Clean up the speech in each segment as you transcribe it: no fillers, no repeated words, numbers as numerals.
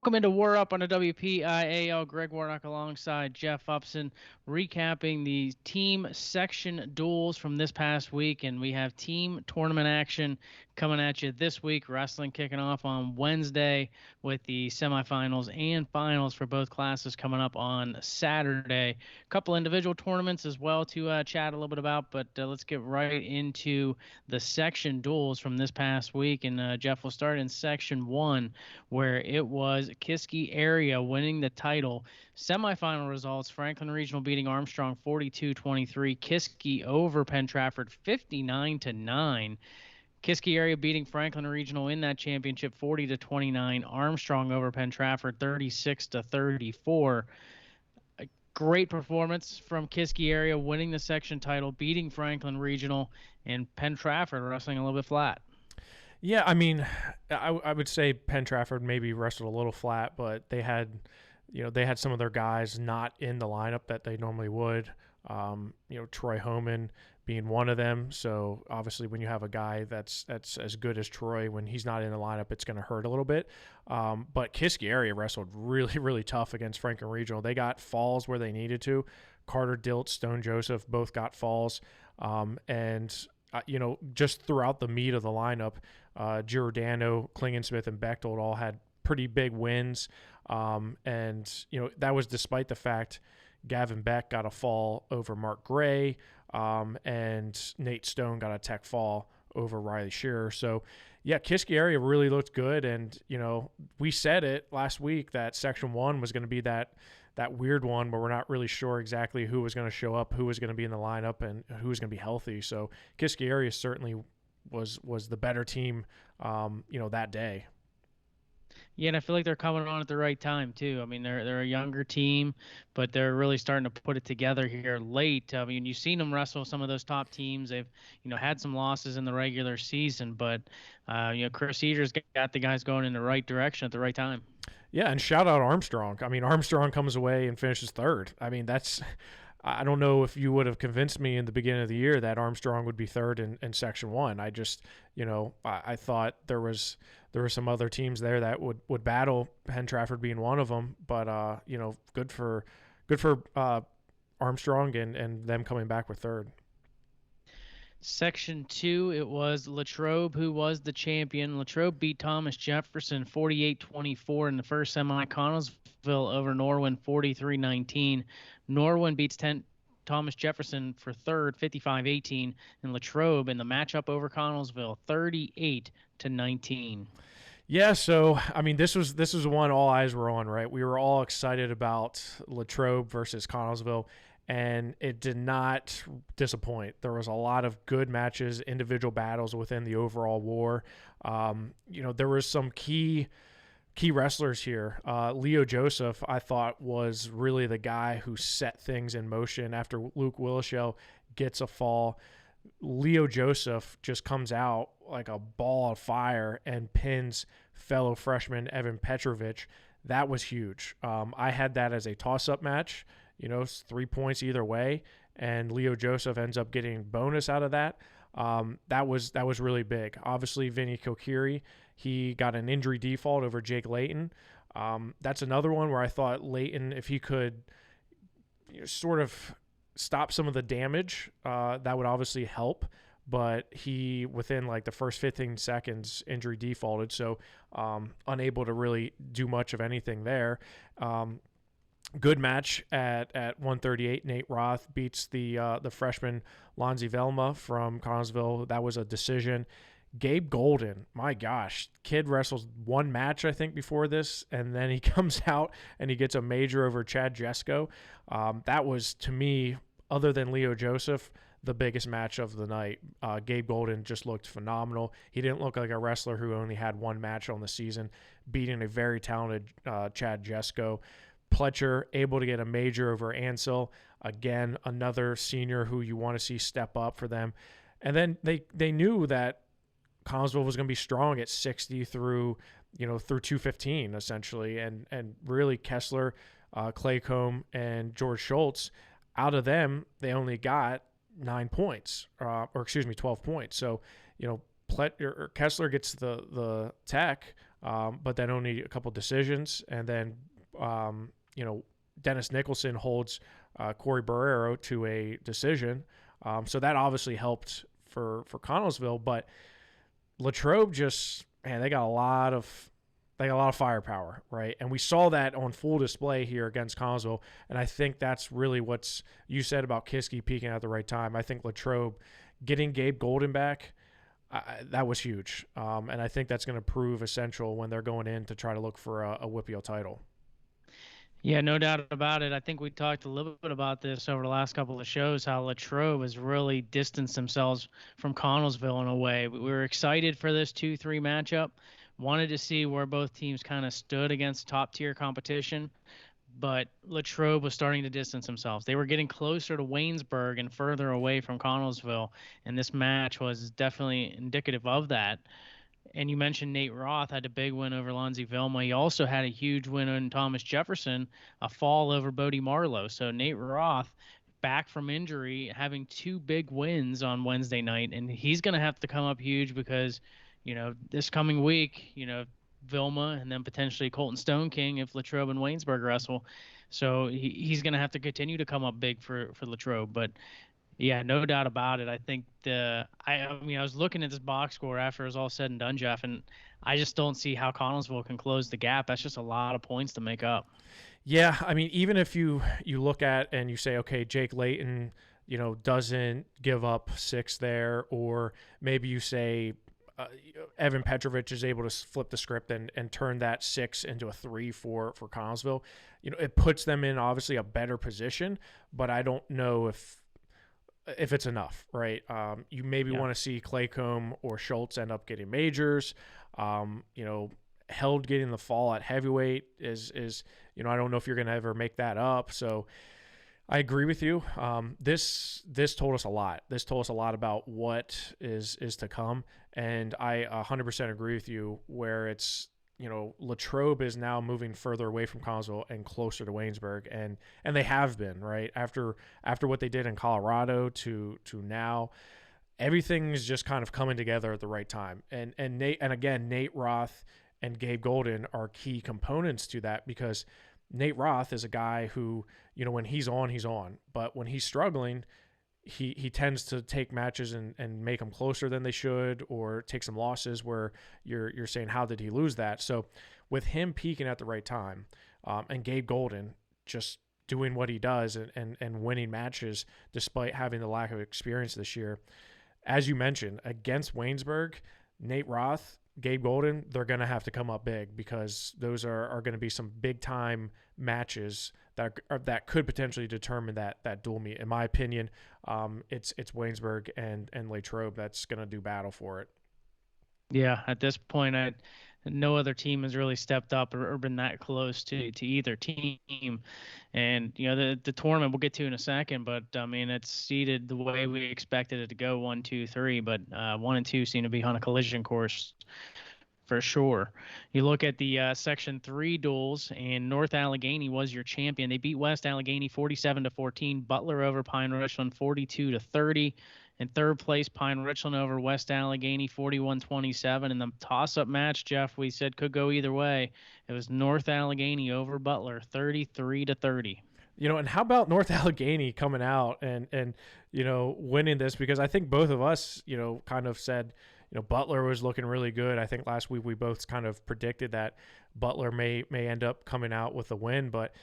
Welcome into WarUp on the WPIAL. Greg Warnock alongside Jeff Upson, recapping the team section duels from this past week. And we have team tournament action coming at you this week. Wrestling kicking off on Wednesday with the semifinals and finals for both classes coming up on Saturday. A couple individual tournaments as well to chat a little bit about, but let's get right into the section duels from this past week. And Jeff, will start in section 1, where it was Kiski area winning the title. Semifinal results: Franklin Regional beating Armstrong 42-23. Kiski over Penn Trafford 59-9. Kiski area beating Franklin Regional in that championship 40-29. Armstrong over Penn Trafford 36-34. A great performance from Kiski area, winning the section title, beating Franklin Regional, and Penn Trafford wrestling a little bit flat. Yeah, I mean, I would say Penn Trafford maybe wrestled a little flat, but they had some of their guys not in the lineup that they normally would. Troy Homan being one of them. So obviously, when you have a guy that's as good as Troy, when he's not in the lineup, it's going to hurt a little bit. But Kiski area wrestled really, really tough against Franklin Regional. They got falls where they needed to. Carter Dilt, Stone Joseph both got falls, just throughout the meat of the lineup, Giordano, Klingensmith, and Bechtold all had pretty big wins. That was despite the fact Gavin Beck got a fall over Mark Gray, and Nate Stone got a tech fall over Riley Shearer. So, yeah, Kiski area really looked good. And, we said it last week that Section 1 was going to be that weird one where we're not really sure exactly who was going to show up, who was going to be in the lineup, and who was going to be healthy. So Kiski area certainly was the better team, that day. Yeah, and I feel like they're coming on at the right time too. I mean, they're a younger team, but they're really starting to put it together here late. I mean, you've seen them wrestle some of those top teams. They've had some losses in the regular season, but Chris Eater's got the guys going in the right direction at the right time. Yeah, and shout out Armstrong. I mean, Armstrong comes away and finishes third. I mean, I don't know if you would have convinced me in the beginning of the year that Armstrong would be third in Section 1. I just, I thought there were some other teams there that would battle, Penn Trafford being one of them. But, good for Armstrong and them coming back with third. Section 2, it was Latrobe who was the champion. Latrobe beat Thomas Jefferson 48-24 in the first semi. Connellsville over Norwin 43-19. Norwin beats Thomas Jefferson for third 55-18, and Latrobe in the matchup over Connellsville 38-19. Yeah, so I mean, this was one all eyes were on, right? We were all excited about Latrobe versus Connellsville, and it did not disappoint. There was a lot of good matches, individual battles within the overall war. There was some key wrestlers here. Leo Joseph, I thought, was really the guy who set things in motion after Luke Willishell gets a fall. Leo Joseph just comes out like a ball of fire and pins fellow freshman Evan Petrovich. That was huge. I had that as a toss-up match, 3 points either way, and Leo Joseph ends up getting bonus out of that. That was really big. Obviously, Vinny Kokiri, he got an injury default over Jake Layton. That's another one where I thought Layton, if he could sort of stop some of the damage, that would obviously help. But he, within like the first 15 seconds, injury defaulted, so unable to really do much of anything there. Good match at 138. Nate Roth beats the freshman Lonzy Velma from Connellsville. That was a decision. Gabe Golden, my gosh, kid wrestles one match, I think, before this, and then he comes out and he gets a major over Chad Jesko. That was, to me, other than Leo Joseph, the biggest match of the night. Gabe Golden just looked phenomenal. He didn't look like a wrestler who only had one match on the season, beating a very talented Chad Jesko. Pletcher able to get a major over Ansel. Again, another senior who you want to see step up for them. And then they knew that Connellsville was going to be strong at 60 through 215 essentially, and really Kessler, Claycomb, and George Schultz, out of them they only got 12 points. So Kessler gets the tech. but then only a couple decisions. And then, Dennis Nicholson holds Corey Barrero to a decision. So that obviously helped for Connellsville, but Latrobe just, man, they got a lot of firepower, right? And we saw that on full display here against Connellsville. And I think that's really what's you said about Kiski peaking at the right time. I think Latrobe getting Gabe Golden back, that was huge. And I think that's going to prove essential when they're going in to try to look for a WPIAL title. Yeah, no doubt about it. I think we talked a little bit about this over the last couple of shows, how Latrobe has really distanced themselves from Connellsville in a way. We were excited for this 2-3 matchup, wanted to see where both teams kind of stood against top-tier competition, but Latrobe was starting to distance themselves. They were getting closer to Waynesburg and further away from Connellsville, and this match was definitely indicative of that. And you mentioned Nate Roth had a big win over Lonzie Vilma. He also had a huge win on Thomas Jefferson, a fall over Bodie Marlowe. So Nate Roth, back from injury, having 2 big wins on Wednesday night, and he's going to have to come up huge because, this coming week, Vilma and then potentially Colton Stone King if Latrobe and Waynesburg wrestle. So he's going to have to continue to come up big for Latrobe. But yeah, no doubt about it. I think I was looking at this box score after it was all said and done, Jeff, and I just don't see how Connellsville can close the gap. That's just a lot of points to make up. Yeah, I mean, even if you look at and you say, okay, Jake Layton, doesn't give up 6 there, or maybe you say Evan Petrovich is able to flip the script and turn that 6 into a 3 for Connellsville. It puts them in obviously a better position, but I don't know if it's enough, right? You maybe want to see Claycomb or Schultz end up getting majors. Held getting the fall at heavyweight is I don't know if you're going to ever make that up. So I agree with you. This told us a lot. This told us a lot about what is to come, and I 100% agree with you where it's Latrobe is now moving further away from Connellsville and closer to Waynesburg, and they have been, right? After what they did in Colorado to now, everything's just kind of coming together at the right time. And Nate Roth and Gabe Golden are key components to that, because Nate Roth is a guy who, when he's on, but when he's struggling, he tends to take matches and make them closer than they should, or take some losses where you're saying, how did he lose that? So with him peaking at the right time, and Gabe Golden just doing what he does and winning matches despite having the lack of experience this year, as you mentioned, against Waynesburg, Nate Roth, Gabe Golden, they're going to have to come up big, because those are going to be some big time matches that could potentially determine that dual meet. In my opinion, it's Waynesburg and Latrobe that's going to do battle for it. Yeah, at this point, no other team has really stepped up or been that close to either team. And the tournament we'll get to in a second, but I mean, it's seeded the way we expected it to go, 1, 2, 3. But 1 and 2 seem to be on a collision course for sure. You look at the Section 3 duels, and North Allegheny was your champion. They beat West Allegheny 47-14. Butler over Pine Richland 42-30. In third place, Pine Richland over West Allegheny 41-27. In the toss-up match, Jeff, we said could go either way. It was North Allegheny over Butler 33-30. And how about North Allegheny coming out and winning this? Because I think both of us, kind of said, Butler was looking really good. I think last week we both kind of predicted that Butler may end up coming out with a win, but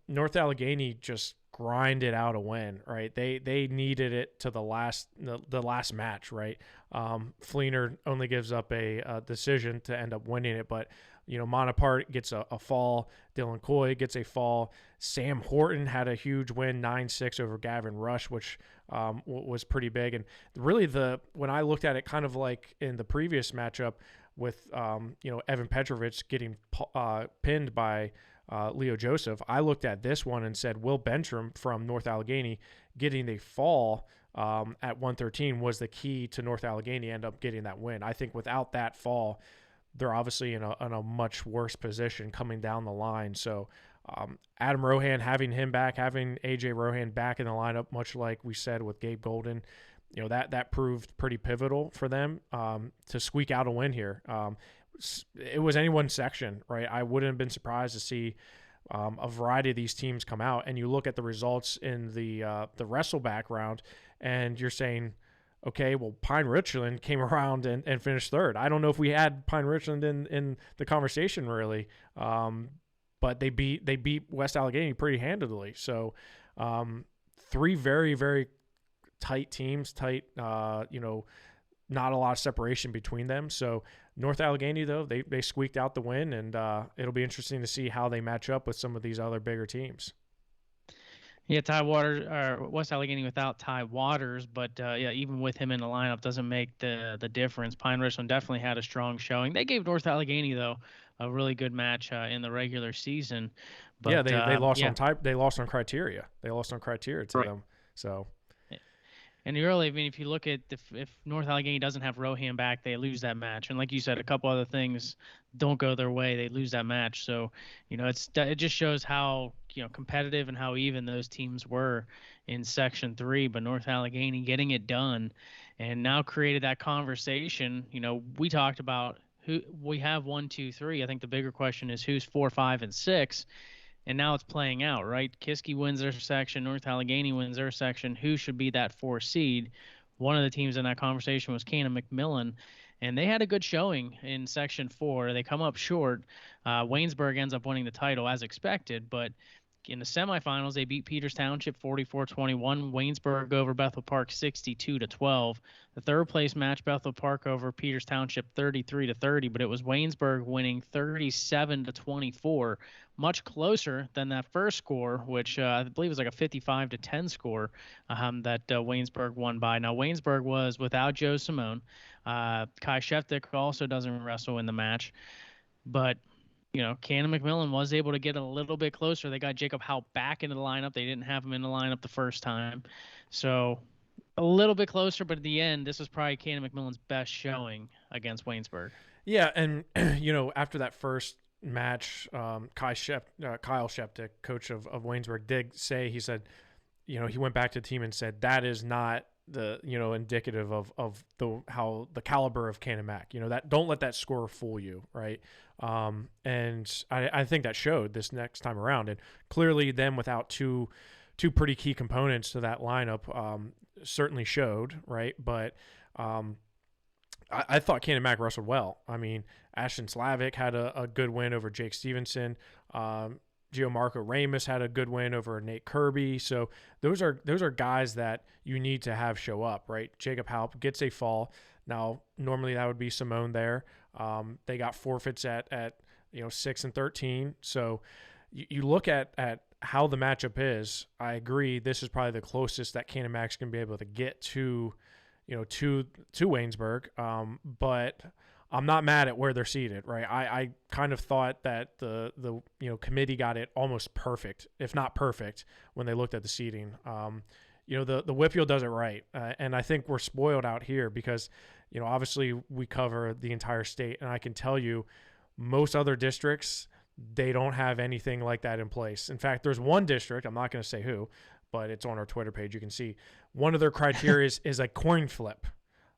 North Allegheny just grinded out a win, right? They needed it to the last match, right? Fleener only gives up a decision to end up winning it, but Monapart gets a fall. Dylan Coy gets a fall. Sam Horton had a huge win, 9-6 over Gavin Rush, which was pretty big. And really, when I looked at it, kind of like in the previous matchup with Evan Petrovich getting pinned by Leo Joseph, I looked at this one and said Will Bentram from North Allegheny getting the fall at 113 was the key to North Allegheny end up getting that win. I think without that fall, they're obviously in a much worse position coming down the line. So Adam Rohan, having him back, having AJ Rohan back in the lineup, much like we said with Gabe Golden, that proved pretty pivotal for them to squeak out a win here. it was anyone's section, right? I wouldn't have been surprised to see a variety of these teams come out, and you look at the results in the wrestle background, and you're saying, okay, well, Pine Richland came around and finished third. I don't know if we had Pine Richland in the conversation really, but they beat West Allegheny pretty handedly. So three very, very tight teams, not a lot of separation between them. So North Allegheny, though, they squeaked out the win, and it'll be interesting to see how they match up with some of these other bigger teams. Yeah, Ty Waters or West Allegheny without Ty Waters, but yeah, even with him in the lineup doesn't make the difference. Pine Richland definitely had a strong showing. They gave North Allegheny though a really good match in the regular season. But yeah, they lost on type. They lost on criteria. They lost on criteria to them. So. And really, I mean, if you look at if North Allegheny doesn't have Rohan back, they lose that match. And like you said, a couple other things don't go their way, they lose that match. So, it just shows how competitive and how even those teams were in Section 3. But North Allegheny getting it done, and now created that conversation. We talked about who we have 1, 2, 3. I think the bigger question is who's 4, 5, and 6. And now it's playing out, right? Kiski wins their section. North Allegheny wins their section. Who should be that 4 seed? One of the teams in that conversation was Cannon-McMillan, and they had a good showing in Section 4. They come up short. Waynesburg ends up winning the title as expected, but in the semifinals, they beat Peters Township 44-21. Waynesburg over Bethel Park 62-12. The third place match, Bethel Park over Peters Township 33-30, but it was Waynesburg winning 37-24, much closer than that first score, which I believe was like a 55-10 score that Waynesburg won by. Now, Waynesburg was without Joe Simone. Kyle Szewczyk also doesn't wrestle in the match, but Cannon-McMillan was able to get a little bit closer. They got Jacob Howe back into the lineup. They didn't have him in the lineup the first time. So a little bit closer, but at the end, this was probably Cannon-McMillan's best showing against Waynesburg. Yeah, and, after that first match, Kyle Szewczyk, coach of Waynesburg, did say, he said, he went back to the team and said, that is not the indicative of the caliber of Cannon-Mac. That don't let that score fool you, right? And I think that showed this next time around, and clearly them without two pretty key components to that lineup certainly showed, right? But I thought Cannon-Mac wrestled well. I mean, Ashton Slavic had a good win over Jake Stevenson. Gianmarco Ramos had a good win over Nate Kirby. So those are guys that you need to have show up, right? Jacob Halp gets a fall. Now, normally that would be Simone there. They got forfeits at 6 and 13. So you look at how the matchup is. I agree. This is probably the closest that Cannon-Mac's going to be able to get to Waynesburg. But I'm not mad at where they're seated, right? I kind of thought that the committee got it almost perfect, if not perfect, when they looked at the seating. The WPIAL does it right, and I think we're spoiled out here because obviously we cover the entire state, and I can tell you most other districts, they don't have anything like that in place. In fact, there's one district, I'm not going to say who, but it's on our Twitter page. You can see one of their criteria is a coin flip.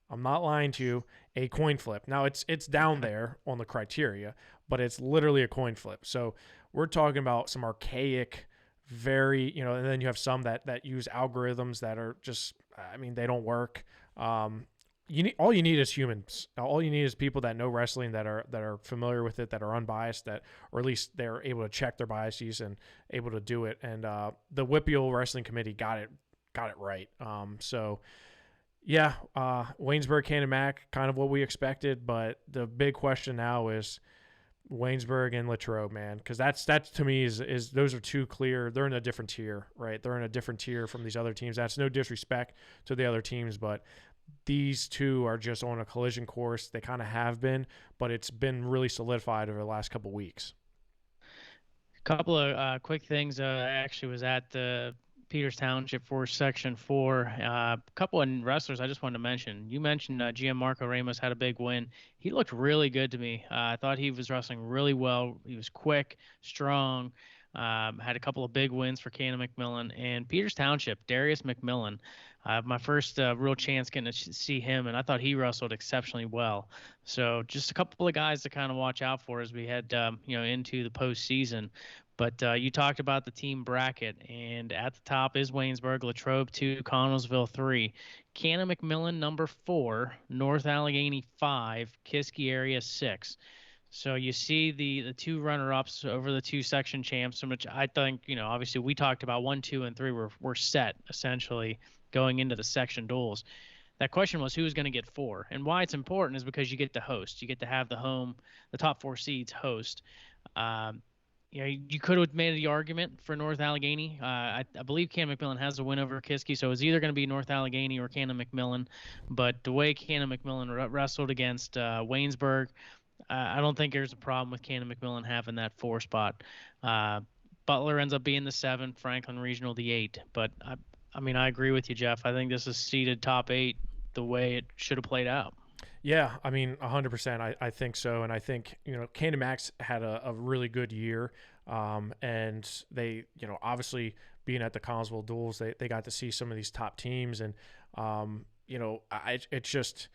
I'm not lying to you, a coin flip. Now, it's down there on the criteria, but it's literally a coin flip. So we're talking about some archaic, very, and then you have some that use algorithms that are just, they don't work. All you need is humans. All you need is people that know wrestling, that are familiar with it, that are unbiased, or at least they're able to check their biases and able to do it. And the WPIAL Wrestling Committee got it right. Yeah, Waynesburg, Cannon-Mac, kind of what we expected, but the big question now is Waynesburg and Latrobe, man, because that's to me is those are two clear. They're in a different tier, right? They're in a different tier from these other teams. That's no disrespect to the other teams, but these two are just on a collision course. They kind of have been, but it's been really solidified over the last couple of weeks. A couple of quick things. I actually was at the Peters Township for Section 4. A couple of wrestlers I just wanted to mention. You mentioned Gianmarco Ramos had a big win. He looked really good to me. I thought he was wrestling really well. He was quick, strong. Had a couple of big wins for Cannon McMillan and Peters Township. Darius McMillan, my first real chance getting to see him, and I thought he wrestled exceptionally well. So just a couple of guys to kind of watch out for as we head into the postseason. But you talked about the team bracket, and at the top is Waynesburg, Latrobe 2, Connellsville 3, Cannon McMillan number 4, North Allegheny 5, Kiski area 6. So you see the two runner-ups over the two section champs, which I think, obviously we talked about 1, 2, and 3 were set essentially going into the section duels. That question was who's going to get 4, and why it's important is because you get to host. You get to have the top 4 seeds host. You could have made the argument for North Allegheny. I believe Cannon McMillan has a win over Kiski, so it's either going to be North Allegheny or Cannon McMillan. But the way Cannon McMillan wrestled against Waynesburg, I don't think there's a problem with Cannon McMillan having that 4 spot. Butler ends up being the 7, Franklin Regional the 8. But I agree with you, Jeff. I think this is seeded top 8 the way it should have played out. Yeah, 100%. I think so, and I think Cannon Max had a really good year, and they obviously being at the Connellsville duels, they got to see some of these top teams, and it's just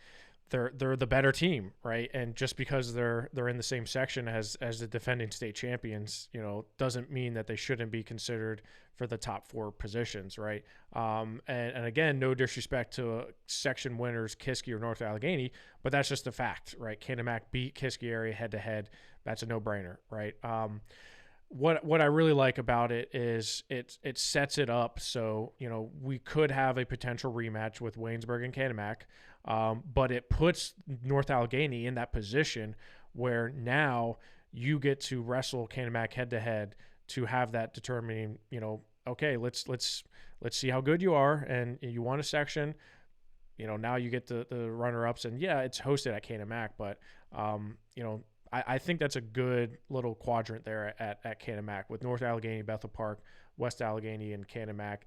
they're the better team, right? And just because they're in the same section as the defending state champions, doesn't mean that they shouldn't be considered for the top 4 positions, right? And again, no disrespect to section winners Kiski or North Allegheny, but that's just a fact, right? Cannon Mac beat Kiski area head to head. That's a no-brainer, right? What I really like about it is it sets it up so we could have a potential rematch with Waynesburg and Cannon Mac, but it puts North Allegheny in that position where now you get to wrestle Cannon Mac head to head to have that determining, okay, let's see how good you are, and you won a section. Now you get the runner-ups, and yeah, it's hosted at Cannon Mac, but I think that's a good little quadrant there at Cannon Mac with North Allegheny, Bethel Park, West Allegheny, and Cannon Mac.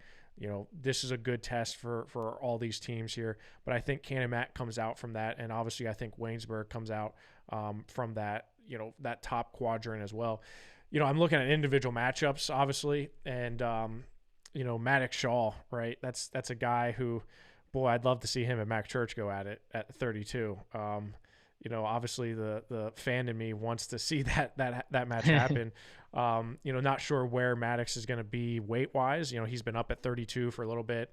This is a good test for all these teams here, but I think Cannon Mac comes out from that, and obviously I think Waynesburg comes out from that, that top quadrant as well. I'm looking at individual matchups, obviously, and Maddox Shaw, right? That's a guy who, boy, I'd love to see him and Mac Church go at it at 32. Obviously the fan in me wants to see that match happen. Not sure where Maddox is going to be weight-wise. He's been up at 32 for a little bit,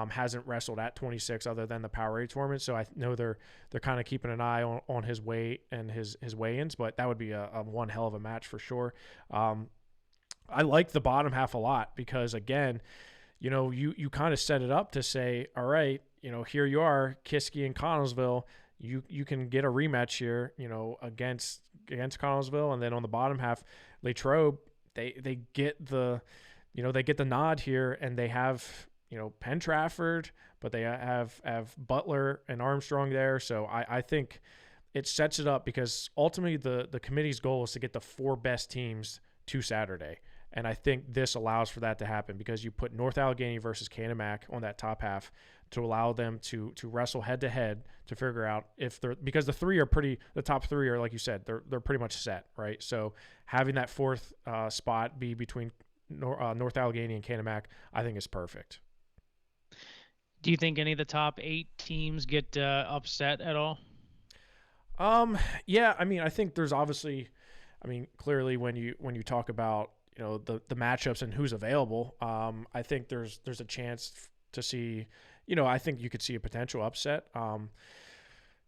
hasn't wrestled at 26 other than the Power 8 tournament. So I know they're kind of keeping an eye on his weight and his weigh-ins, but that would be a one hell of a match for sure. I like the bottom half a lot because, again, you kind of set it up to say, all right, here you are, Kiski and Connellsville. You can get a rematch here, against Connellsville, and then on the bottom half, Latrobe, they get the nod here, and they have Penn Trafford, but they have Butler and Armstrong there. So I think it sets it up because ultimately the committee's goal is to get the 4 best teams to Saturday. And I think this allows for that to happen because you put North Allegheny versus Cannon Mac on that top half to allow them to wrestle head to head to figure out if they're, because the top 3 are, like you said, they're pretty much set, right? So having that 4th spot be between North Allegheny and Cannon Mac, I think is perfect. Do you think any of the top 8 teams get upset at all? Yeah, I think there's obviously, clearly when you talk about the matchups and who's available, I think there's a chance to see, I think you could see a potential upset. I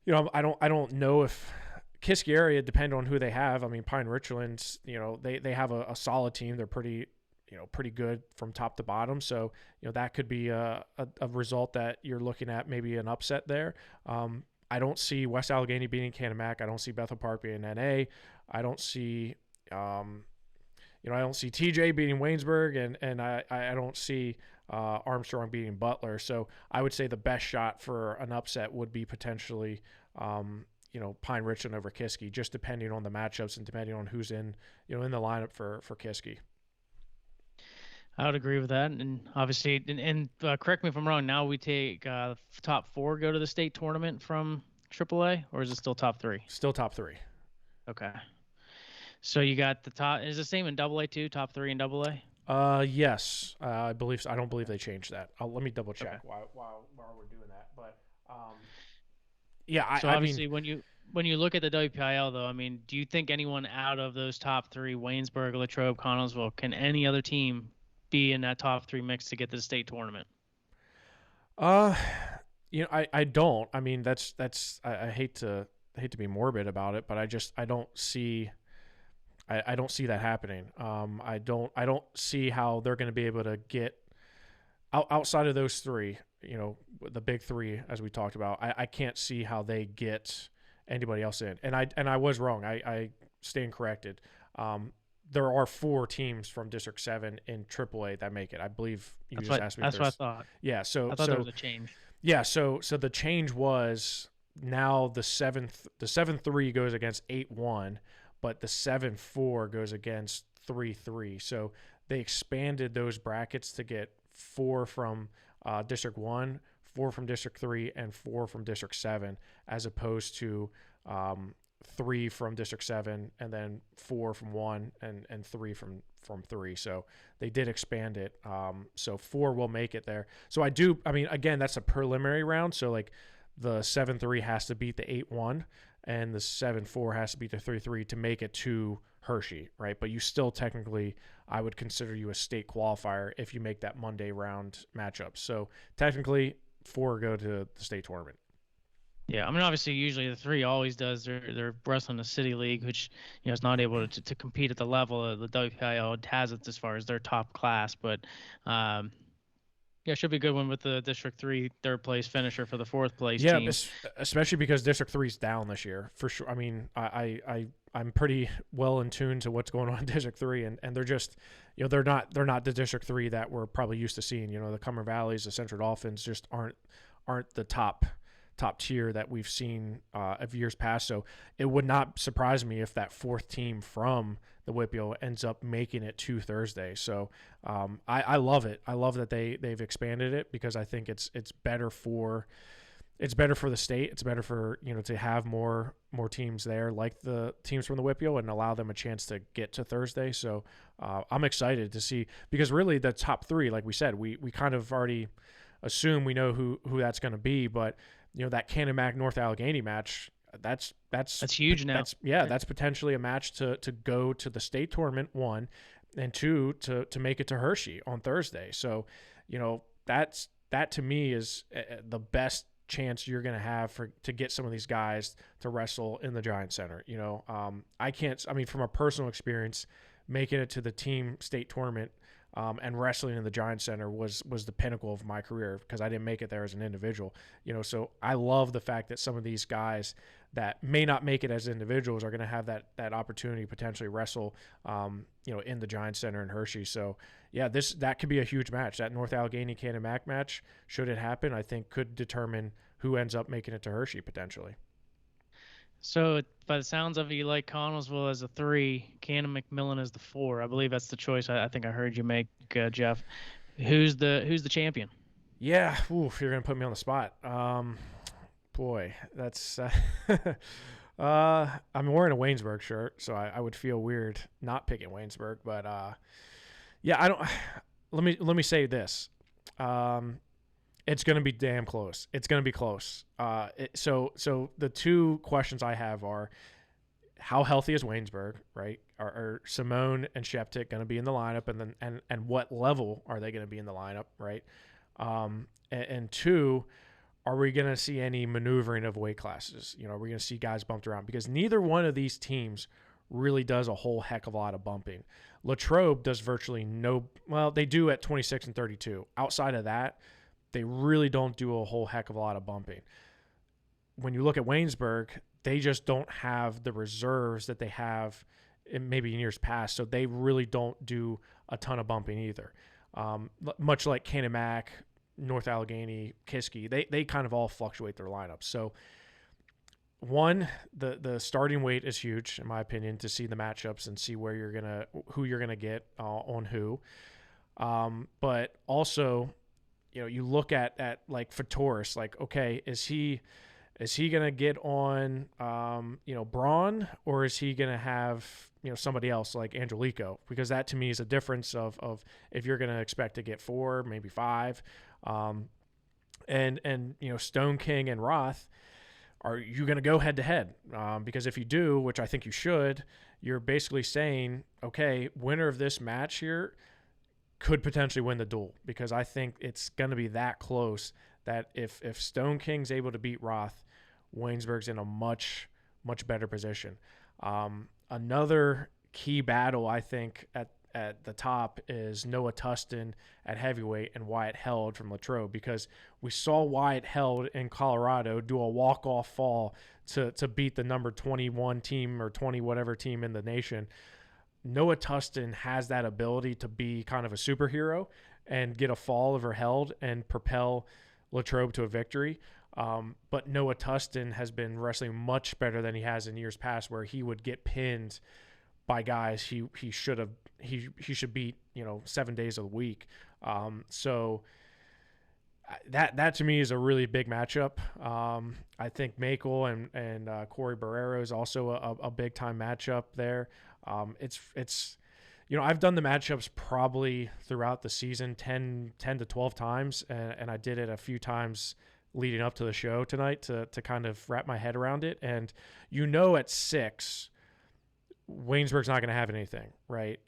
don't know if Kiski area, depend on who they have. Pine Richlands, they have a solid team. They're pretty good from top to bottom. So, that could be a result that you're looking at, maybe an upset there. I don't see West Allegheny beating Cannon Mac. I don't see Bethel Park beating NA. I don't see, I don't see TJ beating Waynesburg, and I don't see Armstrong beating Butler. So I would say the best shot for an upset would be potentially, Pine Richland over Kiski, just depending on the matchups and depending on who's in the lineup for Kiski. I would agree with that, and obviously, and correct me if I'm wrong. Now we take top 4 go to the state tournament from AAA, or is it still top 3? Still top 3. Okay. So you got the top. Is the same in Double A too? Top three in Double A. Yes, I believe so. I don't believe they changed that. Let me double Okay. check while we're doing that. But yeah, So I mean, obviously, when you look at the WPIL, though, I mean, do you think anyone out of those top three, Waynesburg, Latrobe, Connellsville, can any other team be in that top three mix to get to the state tournament? uh, I don't. I mean, I hate to be morbid about it, but I don't see. I don't see that happening. I don't see how they're going to be able to get outside of those three, the big three, as we talked about. I can't see how they get anybody else in. And I was wrong. I stand corrected. There are 4 teams from District 7 in AAA that make it. I believe you That's just what asked me. that's what I thought. Yeah. I thought there was a change. Yeah. So the change was now the 7-3 goes against 8-1, but the 7-4 goes against 3-3. So they expanded those brackets to get 4 from District 1, 4 from District 3, and 4 from District 7, as opposed to 3 from District 7 and then 4 from 1 and 3 from 3. So they did expand it. So 4 will make it there. So I mean, again, that's a preliminary round. So like the 7-3 has to beat the 8-1 and the 7-4 has to beat the 3-3 to make it to Hershey, right? But you still technically, I would consider you a state qualifier if you make that Monday round matchup. So technically, 4 go to the state tournament. Yeah, I mean, obviously, usually the three always does. They're wrestling the city league, which is not able to compete at the level of the WPIL has it as far as their top class. But yeah, it should be a good one with the District 3 third place finisher for the fourth place Yeah, team. especially because District 3 is down this year for sure. I mean, I'm pretty well in tune to what's going on in District 3, and they're just, they're not the District 3 that we're probably used to seeing. The Cumberland Valleys, the Central Dolphins just aren't the top tier that we've seen of years past. So it would not surprise me if that 4th team from the WPIAL ends up making it to Thursday. So I love it. I love that they've expanded it because I think it's better for the state. It's better for to have more teams there, like the teams from the WPIAL, and allow them a chance to get to Thursday. So I'm excited to see, because really the top 3, like we said, we kind of already assume we know who that's going to be, but that Canon-Mac North Allegheny match, that's huge now. That's potentially a match to go to the state tournament, 1, and 2 to make it to Hershey on Thursday. So that to me is the best chance you're going to have to get some of these guys to wrestle in the Giant Center. I mean, from a personal experience, making it to the team state tournament and wrestling in the Giant Center was the pinnacle of my career, because I didn't make it there as an individual. So I love the fact that some of these guys that may not make it as individuals are going to have that opportunity to potentially wrestle, in the Giant Center in Hershey. So yeah, that could be a huge match. That North Allegheny Canon-Mac match, should it happen, I think could determine who ends up making it to Hershey potentially. So, by the sounds of it, you like Connellsville as a 3, Cannon McMillan as the 4. I believe that's the choice I think I heard you make, Jeff. Who's the champion? Yeah, you're gonna put me on the spot. Boy, that's. I'm wearing a Waynesburg shirt, so I would feel weird not picking Waynesburg. But yeah, I don't. Let me say this. It's going to be damn close. It's going to be close. So the 2 questions I have are, how healthy is Waynesburg, right? Are Simone and Szewczyk going to be in the lineup, and what level are they going to be in the lineup, right? And 2, are we going to see any maneuvering of weight classes? Are we going to see guys bumped around? Because neither one of these teams really does a whole heck of a lot of bumping. Latrobe does virtually no. Well, they do at 26 and 32. Outside of that, they really don't do a whole heck of a lot of bumping. When you look at Waynesburg, they just don't have the reserves that they have maybe in years past, so they really don't do a ton of bumping either. Much like Canon-Mac, North Allegheny, Kiski, they kind of all fluctuate their lineups. So one, the starting weight is huge, in my opinion, to see the matchups and see who you're gonna get on who. But also, you look at like Fatoris, like, okay, is he gonna get on Braun, or is he gonna have somebody else like Angelico, because that to me is a difference of if you're going to expect to get 4, maybe 5, and Stone King and Roth, are you going to go head to head? Because if you do, which I think you should, you're basically saying, okay, winner of this match here could potentially win the duel, because I think it's going to be that close that if Stone King's able to beat Roth, Waynesburg's in a much, much better position. Another key battle, I think, at the top is Noah Tustin at heavyweight and Wyatt Held from Latrobe, because we saw Wyatt Held in Colorado do a walk-off fall to beat the number 21 team or 20 whatever team in the nation. Noah Tustin has that ability to be kind of a superhero and get a fall over Held and propel Latrobe to a victory. But Noah Tustin has been wrestling much better than he has in years past, where he would get pinned by guys he should beat 7 days of the week. So that to me is a really big matchup. I think Makel and Corey Barrero is also a big time matchup there. It's I've done the matchups probably throughout the season 10 to 12 times, and I did it a few times leading up to the show tonight to kind of wrap my head around it. And at 6, Waynesburg's not going to have anything, right?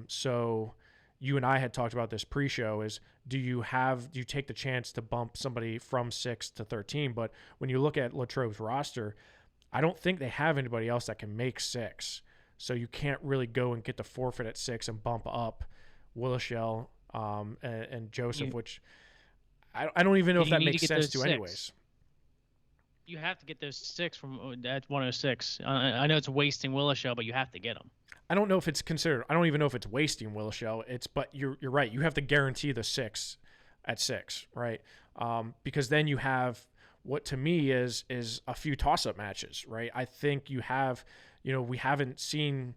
So you and I had talked about this pre-show is, do you take the chance to bump somebody from 6 to 13? But when you look at Latrobe's roster, I don't think they have anybody else that can make 6. So you can't really go and get the forfeit at 6 and bump up Willishell and Joseph, which I don't even know if that makes sense to anyways. You have to get those 6 from at 106. I know it's wasting Willishell, but you have to get them. I don't know if it's considered. I don't even know if it's wasting Willishell. But you're right. You have to guarantee the 6 at 6, right? Because then you have what to me is a few toss-up matches, right? I think you have, we haven't seen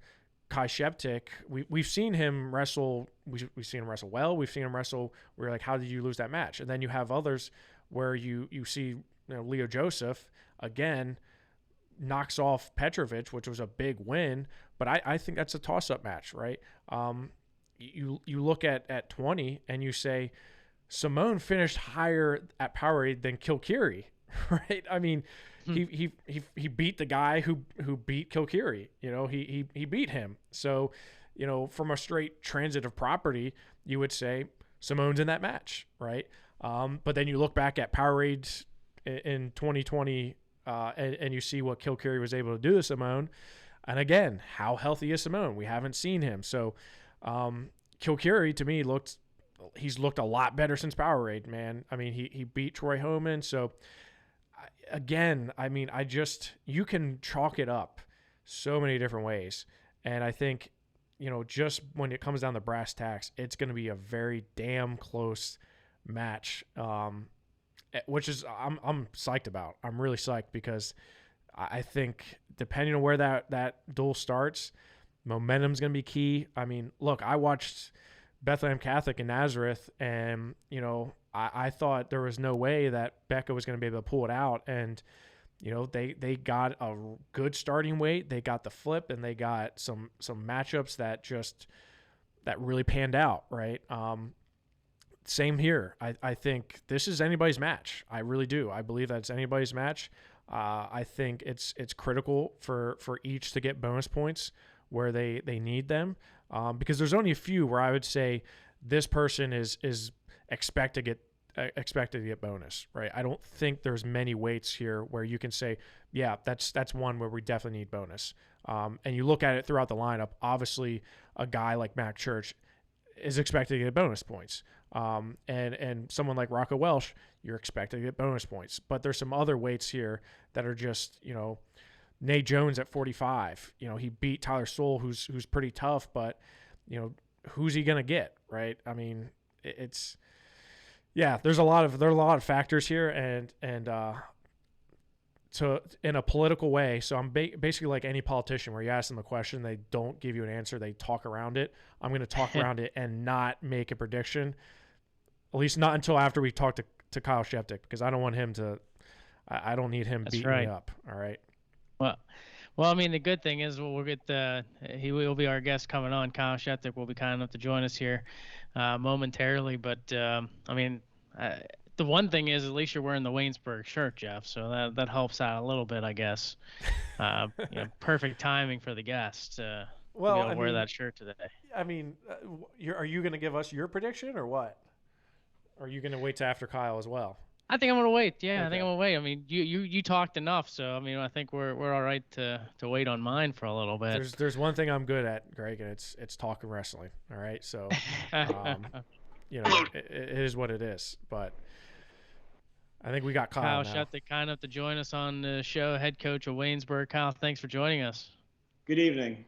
Kyle Szewczyk. We've seen him wrestle. We've seen him wrestle well. We've seen him wrestle. We're like, how did you lose that match? And then you have others where you see. Leo Joseph, again, knocks off Petrovic, which was a big win, but I think that's a toss-up match, right? You look at 20 and you say, Simone finished higher at Powerade than Kilkiri, right? I mean, he beat the guy who beat Kilkiri. He beat him. So, from a straight transitive property, you would say Simone's in that match, right? But then you look back at Powerade in 2020 and you see what Kilkiri was able to do to Simone. And again, how healthy is Simone? We haven't seen him. So Kilkiri, to me, he's looked a lot better since Powerade, man. I mean, he beat Troy Homan. So again, I mean, you can chalk it up so many different ways. And I think, just when it comes down to brass tacks, it's going to be a very damn close match. Which is I'm psyched about. I'm really psyched because I think depending on where that duel starts, momentum's going to be key. I mean, look, I watched Bethlehem Catholic in Nazareth, and I thought there was no way that Becca was going to be able to pull it out, and they got a good starting weight, they got the flip, and they got some matchups that really panned out, right? Same here. I think this is anybody's match. I really do. I believe that it's anybody's match. I think it's critical for each to get bonus points where they need them, because there's only a few where I would say this person is expected to get bonus, right? I don't think there's many weights here where you can say, yeah, that's one where we definitely need bonus. And you look at it throughout the lineup. Obviously, a guy like Mac Church is expected to get bonus points. And someone like Rocco Welsh, you're expected to get bonus points. But there's some other weights here that are just, Nate Jones at 45. He beat Tyler Soule, who's pretty tough, but who's he gonna get, right? I mean, there's a lot of factors here, and in a political way. So I'm basically like any politician, where you ask them a question, they don't give you an answer, they talk around it. I'm going to talk around it and not make a prediction, at least not until after we talk to Kyle Szewczyk, because I don't want him to. I don't need him beating me up. All right. Well, Well, I mean, the good thing is we'll get he will be our guest coming on. Kyle Szewczyk will be kind enough to join us here momentarily. But I mean, uh, the one thing is at least you're wearing the Waynesburg shirt, Jeff. So that helps out a little bit, I guess. Perfect timing for the guest to be Well, able to wear that shirt today. Are you going to give us your prediction or what? Or are you going to wait till after Kyle as well? I think I'm gonna wait. Yeah, Okay. I think I'm gonna wait. I mean, you talked enough, so I mean, I think we're all right to wait on mine for a little bit. There's one thing I'm good at, Greg, and it's talking wrestling. All right, so it is what it is. But I think we got Kyle now. Szewczyk, kind enough to join us on the show, head coach of Waynesburg. Kyle, thanks for joining us. Good evening.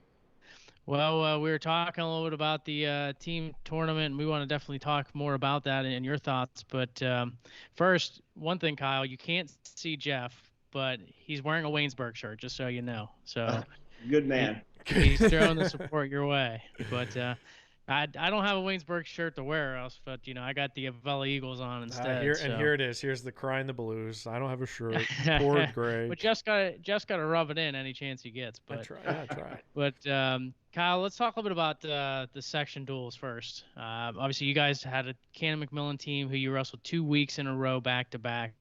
Well, we were talking a little bit about the team tournament, and we want to definitely talk more about that and your thoughts. But first, one thing, Kyle, you can't see Jeff, but he's wearing a Waynesburg shirt, just so you know. So good man. He's throwing the support your way. But I don't have a Waynesburg shirt to wear, else, but I got the Avella Eagles on instead. Here it is. Here's the crying the blues. I don't have a shirt. Poor Greg. But Jeff's got to rub it in any chance he gets. But I try. But Kyle, let's talk a little bit about the section duels first. Obviously, you guys had a Cannon McMillan team who you wrestled 2 weeks in a row back to back.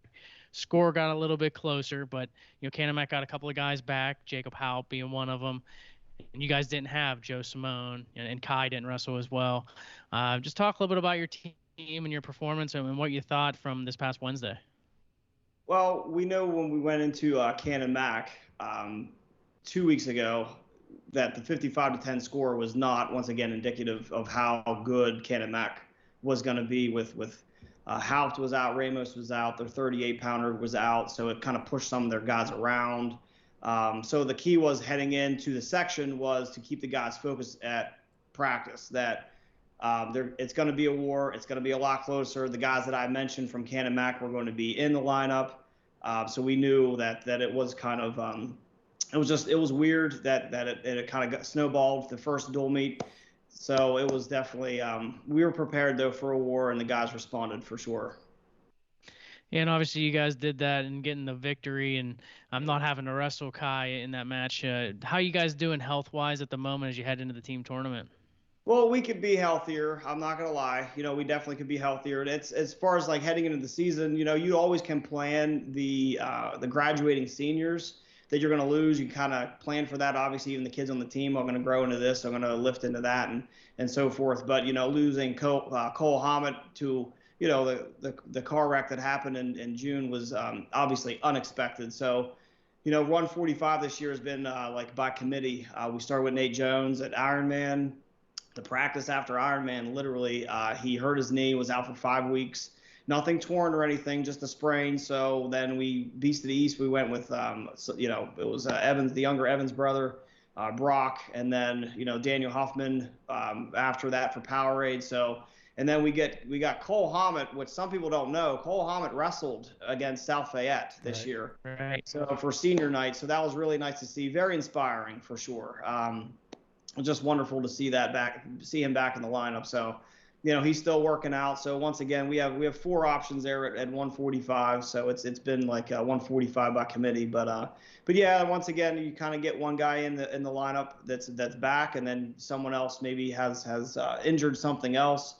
Score got a little bit closer, but Cannon Mac got a couple of guys back, Jacob Haupt being one of them. And you guys didn't have Joe Simone, and Kai didn't wrestle as well. Just talk a little bit about your team and your performance and what you thought from this past Wednesday. Well, we know when we went into Cannon Mac 2 weeks ago that the 55-10 score was not, once again, indicative of how good Cannon Mac was going to be with Haupt was out, Ramos was out, their 38-pounder was out, so it kind of pushed some of their guys around. So the key was heading into the section was to keep the guys focused at practice, that it's going to be a war. It's going to be a lot closer. The guys that I mentioned from Cannon Mac were going to be in the lineup. So we knew that it was kind of it was weird that it kind of got snowballed the first dual meet. So it was definitely we were prepared though for a war, and the guys responded for sure. Yeah, and obviously you guys did that and getting the victory, and I'm not having to wrestle Kai in that match. How you guys doing health-wise at the moment as you head into the team tournament? Well, we could be healthier. I'm not gonna lie. We definitely could be healthier. It's as far as like heading into the season. You always can plan the graduating seniors that you're gonna lose. You kind of plan for that. Obviously, even the kids on the team are gonna grow into this. Are gonna lift into that and so forth. But losing Cole Hammett to the car wreck that happened in June was obviously unexpected. So, 145 this year has been like by committee. We started with Nate Jones at Ironman. The practice after Ironman, literally, he hurt his knee, was out for 5 weeks. Nothing torn or anything, just a sprain. So then Beast of the East, we went with, it was Evans, the younger Evans brother, Brock, and then, Daniel Huffman after that for Powerade. So, and then we got Cole Hammett, which some people don't know. Cole Hammett wrestled against South Fayette this year. Right. So for senior night. So that was really nice to see. Very inspiring for sure. Just wonderful to see him back in the lineup. So, he's still working out. So once again, we have 4 options there at 145. So it's been like 145 by committee. But yeah, once again, you kind of get one guy in the lineup that's back, and then someone else maybe has injured something else.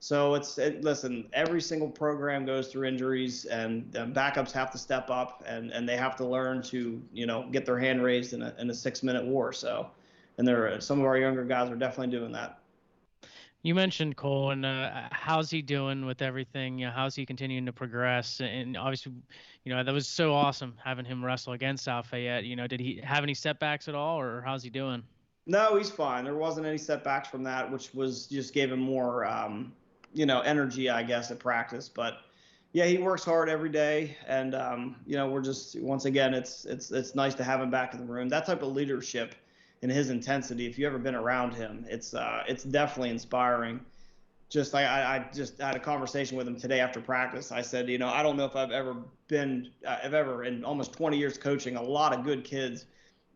So listen, every single program goes through injuries, and backups have to step up, and they have to learn to get their hand raised in a 6-minute war. So. And some of our younger guys are definitely doing that. You mentioned Cole, and how's he doing with everything? How's he continuing to progress? And obviously, that was so awesome having him wrestle against South Fayette. Did he have any setbacks at all, or how's he doing? No, he's fine. There wasn't any setbacks from that, which just gave him more, energy, I guess, at practice. But yeah, he works hard every day, and we're just once again, it's nice to have him back in the room. That type of leadership. And his intensity, if you've ever been around him, it's definitely inspiring. I just had a conversation with him today after practice. I said, I don't know if I've ever in almost 20 years coaching a lot of good kids.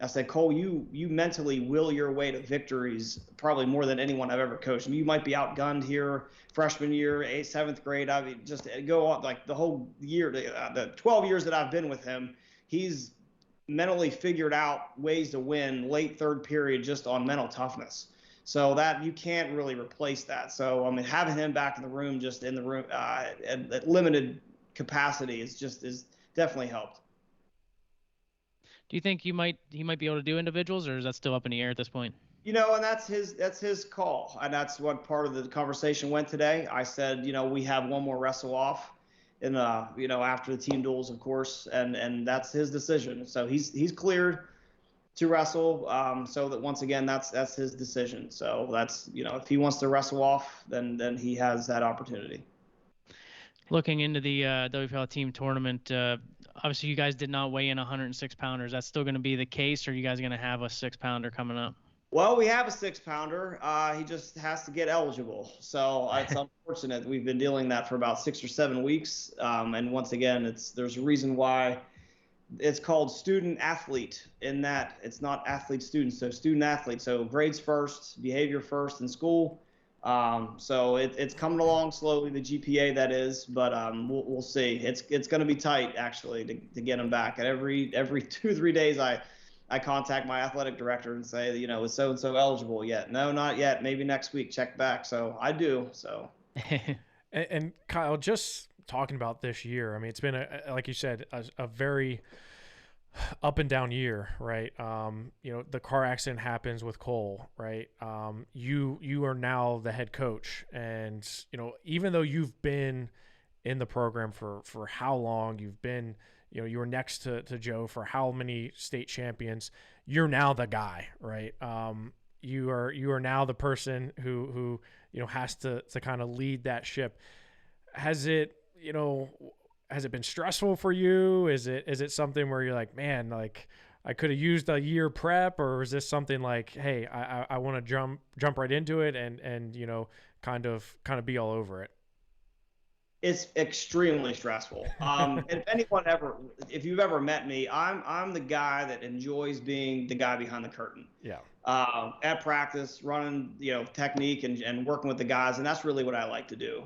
I said, Cole, you mentally will your way to victories probably more than anyone I've ever coached. You might be outgunned here freshman year, 8th, 7th grade. I mean, just go on like the whole year, the 12 years that I've been with him, he's mentally figured out ways to win late third period just on mental toughness. So that you can't really replace that. So I mean, having him back in the room, just in the room at limited capacity, is definitely helped. Do you think he might be able to do individuals, or is that still up in the air at this point? And that's his call, and that's what part of the conversation went today. I said, we have one more wrestle off, in after the team duels, of course, and that's his decision. So he's cleared to wrestle. So that once again, that's his decision. So that's if he wants to wrestle off, then he has that opportunity. Looking into the WPIAL team tournament, obviously you guys did not weigh in 106 pounders. That's still going to be the case, or are you guys going to have a 6-pounder coming up? Well, we have a 6-pounder. He just has to get eligible. So it's unfortunate. We've been dealing that for about 6 or 7 weeks. And once again, there's a reason why it's called student athlete, in that it's not athlete student. So student athlete. So grades first, behavior first in school. So it's coming along slowly, the GPA that is, but we'll see. It's going to be tight actually to get him back. And every 2-3 days I contact my athletic director and say, is so-and-so eligible yet? No, not yet. Maybe next week. Check back. So I do. So. and Kyle, just talking about this year, I mean, it's been like you said, a very up and down year, right? The car accident happens with Cole, right? You are now the head coach, and even though you've been in the program for how long, you've been, you were next to Joe for how many state champions, you're now the guy, right? You are now the person who has to kind of lead that ship. Has it been stressful for you? Is it something where you're like, man, like I could have used a year prep, or is this something like, hey, I want to jump right into it and kind of be all over it? It's extremely stressful. If you've ever met me, I'm the guy that enjoys being the guy behind the curtain. Yeah. At practice, running, technique and working with the guys, and that's really what I like to do.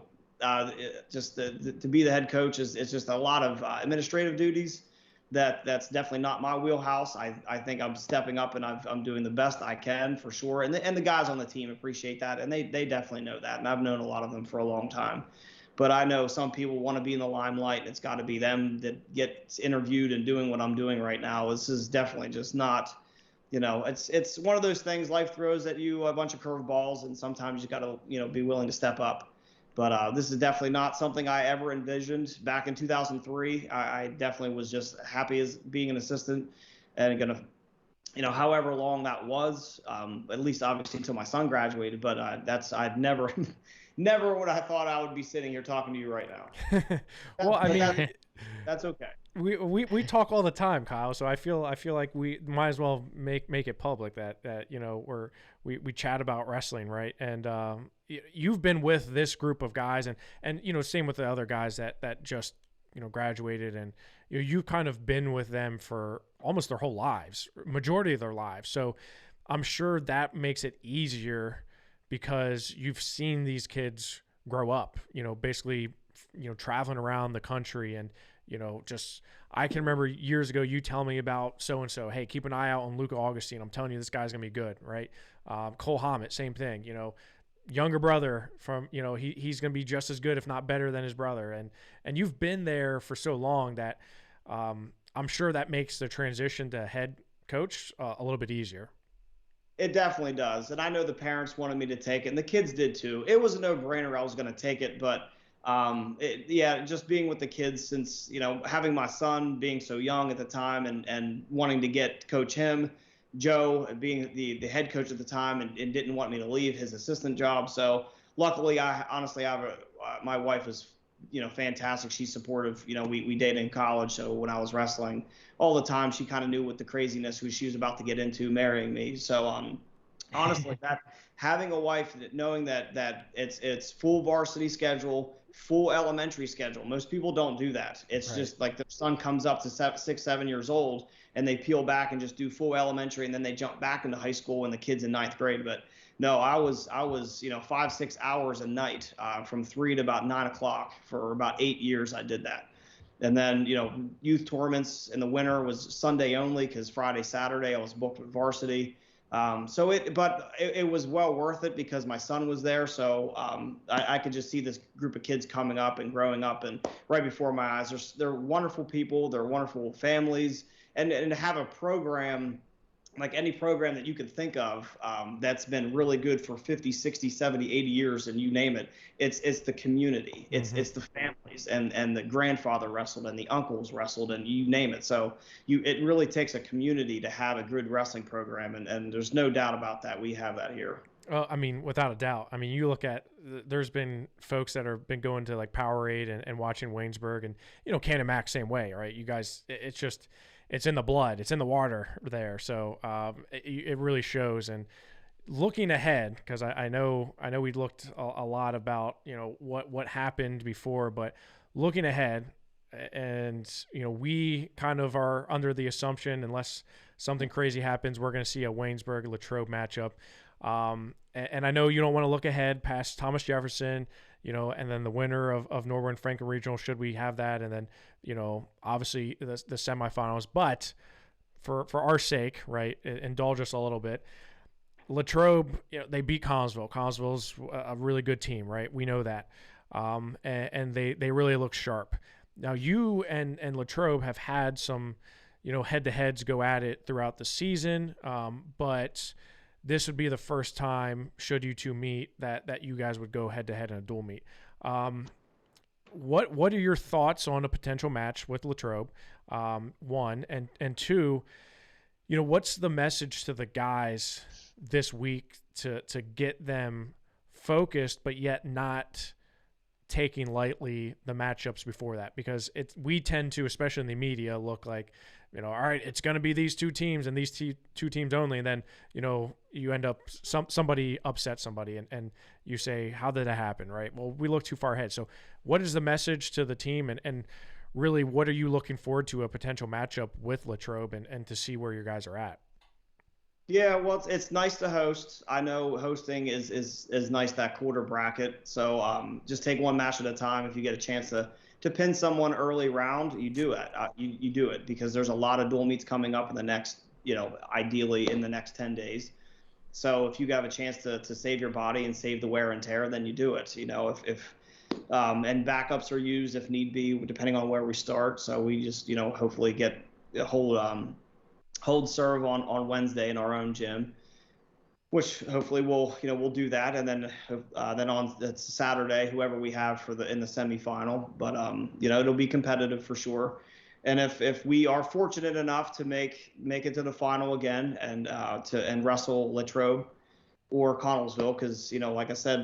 Just to be the head coach is just a lot of administrative duties. That's definitely not my wheelhouse. I think I'm stepping up and I'm doing the best I can for sure. And the guys on the team appreciate that, and they definitely know that. And I've known a lot of them for a long time. But I know some people want to be in the limelight, and it's got to be them that gets interviewed and doing what I'm doing right now. This is definitely just not, it's one of those things. Life throws at you a bunch of curveballs, and sometimes you got to, be willing to step up. But this is definitely not something I ever envisioned back in 2003. I definitely was just happy as being an assistant and going to, however long that was, at least obviously until my son graduated. But I'd never would I thought I would be sitting here talking to you right now. Well, I mean, that's okay. We talk all the time, Kyle. So I feel like we might as well make it public that we chat about wrestling, right? And you've been with this group of guys, and same with the other guys that just graduated, and you've kind of been with them for almost their whole lives, majority of their lives. So I'm sure that makes it easier because you've seen these kids grow up, basically, traveling around the country. And, just, I can remember years ago, you telling me about so-and-so, hey, keep an eye out on Luca Augustine. I'm telling you, this guy's going to be good. Right. Cole Hammett, same thing, younger brother from, he's going to be just as good, if not better than his brother. And you've been there for so long that, I'm sure that makes the transition to head coach a little bit easier. It definitely does. And I know the parents wanted me to take it, and the kids did too. It was a no-brainer I was going to take it, but just being with the kids since, having my son being so young at the time and wanting to coach him, Joe being the head coach at the time and didn't want me to leave his assistant job. So luckily, my wife is, fantastic. She's supportive. We dated in college. So when I was wrestling all the time, she kind of knew what the craziness who she was about to get into marrying me. So, honestly, that having a wife knowing that it's full varsity schedule, full elementary schedule. Most people don't do that. It's right. Just like their son comes up to 6, 7 years old and they peel back and just do full elementary, and then they jump back into high school when the kid's in 9th grade. But no, I was 5-6 hours a night from 3 to about 9 o'clock for about 8 years. I did that. And then, youth tournaments in the winter was Sunday only because Friday, Saturday I was booked with varsity. But it was well worth it because my son was there. So I could just see this group of kids coming up and growing up, and right before my eyes. They're wonderful people. They're wonderful families, and to have a program like any program that you can think of that's been really good for 50, 60, 70, 80 years, and you name it, it's the community. It's the families, and the grandfather wrestled and the uncles wrestled and you name it. So it really takes a community to have a good wrestling program, and there's no doubt about that. We have that here. I mean, without a doubt. I mean, you look at, there's been folks that have been going to like Powerade and watching Waynesburg, and, Cannon Mac, same way, right? You guys, it's in the blood, it's in the water there. So it really shows. And looking ahead, because I know we looked a lot about, what happened before, but looking ahead, and, we kind of are under the assumption, unless something crazy happens, we're going to see a Waynesburg-Latrobe matchup. And I know you don't want to look ahead past Thomas Jefferson, and then the winner of Norwood and Franklin Regional, should we have that, and then, obviously the semifinals. But for our sake, right, indulge us a little bit. Latrobe, they beat Connellsville. Connellsville's a really good team, right? We know that. And they really look sharp. Now, you and Latrobe have had some, head-to-heads go at it throughout the season, but this would be the first time, should you two meet, that you guys would go head-to-head in a dual meet. What are your thoughts on a potential match with Latrobe? One, and two, what's the message to the guys this week to get them focused, but yet not taking lightly the matchups before that? Because we tend to, especially in the media, look like, all right, it's going to be these two teams and these two teams only. And then, you end up, somebody upset somebody and you say, how did that happen? Right. Well, we look too far ahead. So what is the message to the team, and really, what are you looking forward to a potential matchup with Latrobe and to see where your guys are at? Yeah, well, it's nice to host. I know hosting is nice, that quarter bracket. So just take one match at a time. If you get a chance to pin someone early round, you do it. You do it, because there's a lot of dual meets coming up in the next, ideally in the next 10 days. So if you have a chance to save your body and save the wear and tear, then you do it. If and backups are used if need be, depending on where we start. So we just, hopefully get a hold serve on Wednesday in our own gym, which hopefully we'll do that. And then on that's Saturday, whoever we have in the semifinal, but it'll be competitive for sure. And if we are fortunate enough to make it to the final again and wrestle Latrobe or Connellsville, because like I said,